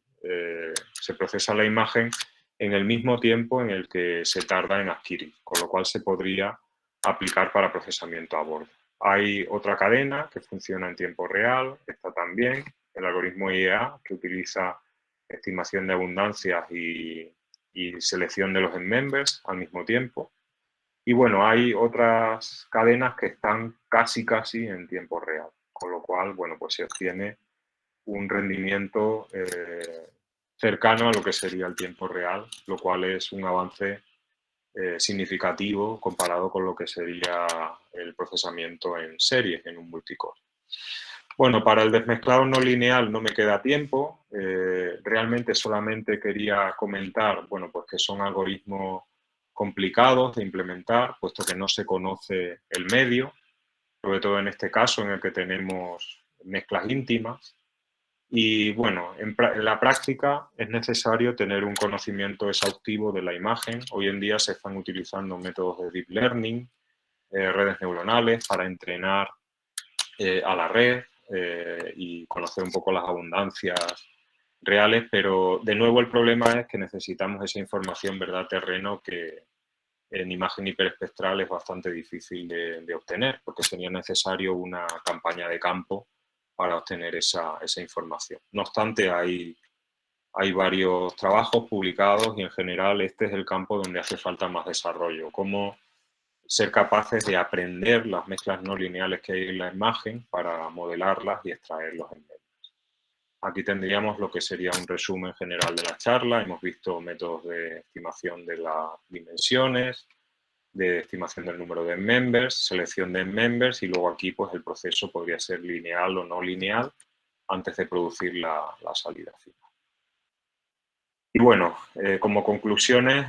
se procesa la imagen en el mismo tiempo en el que se tarda en adquirir, con lo cual se podría aplicar para procesamiento a bordo. Hay otra cadena que funciona en tiempo real, esta también, el algoritmo IEA, que utiliza estimación de abundancias y selección de los members al mismo tiempo. Y bueno, hay otras cadenas que están casi en tiempo real, con lo cual, bueno, pues se obtiene un rendimiento cercano a lo que sería el tiempo real, lo cual es un avance significativo comparado con lo que sería el procesamiento en serie, en un multicore. Bueno, para el desmezclado no lineal no me queda tiempo. Realmente solamente quería comentar, bueno, pues que son algoritmos complicados de implementar, puesto que no se conoce el medio, sobre todo en este caso en el que tenemos mezclas íntimas. Y bueno, en la práctica es necesario tener un conocimiento exhaustivo de la imagen. Hoy en día se están utilizando métodos de deep learning, redes neuronales para entrenar a la red y conocer un poco las abundancias reales, pero de nuevo el problema es que necesitamos esa información verdad terreno que en imagen hiperespectral es bastante difícil de obtener, porque sería necesario una campaña de campo para obtener esa información. No obstante, hay varios trabajos publicados y en general este es el campo donde hace falta más desarrollo, cómo ser capaces de aprender las mezclas no lineales que hay en la imagen para modelarlas y extraerlos en medios. Aquí tendríamos lo que sería un resumen general de la charla. Hemos visto métodos de estimación de las dimensiones, de estimación del número de members, selección de members y luego aquí pues el proceso podría ser lineal o no lineal antes de producir la salida final. Y bueno, como conclusiones,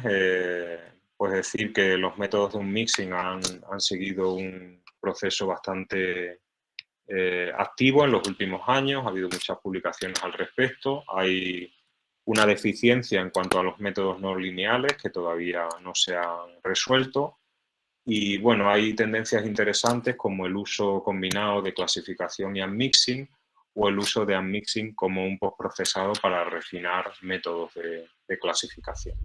pues decir que los métodos de un mixing han seguido un proceso bastante activo en los últimos años, ha habido muchas publicaciones al respecto, hay una deficiencia en cuanto a los métodos no lineales que todavía no se han resuelto y bueno, hay tendencias interesantes como el uso combinado de clasificación y unmixing o el uso de unmixing como un postprocesado para refinar métodos de clasificación.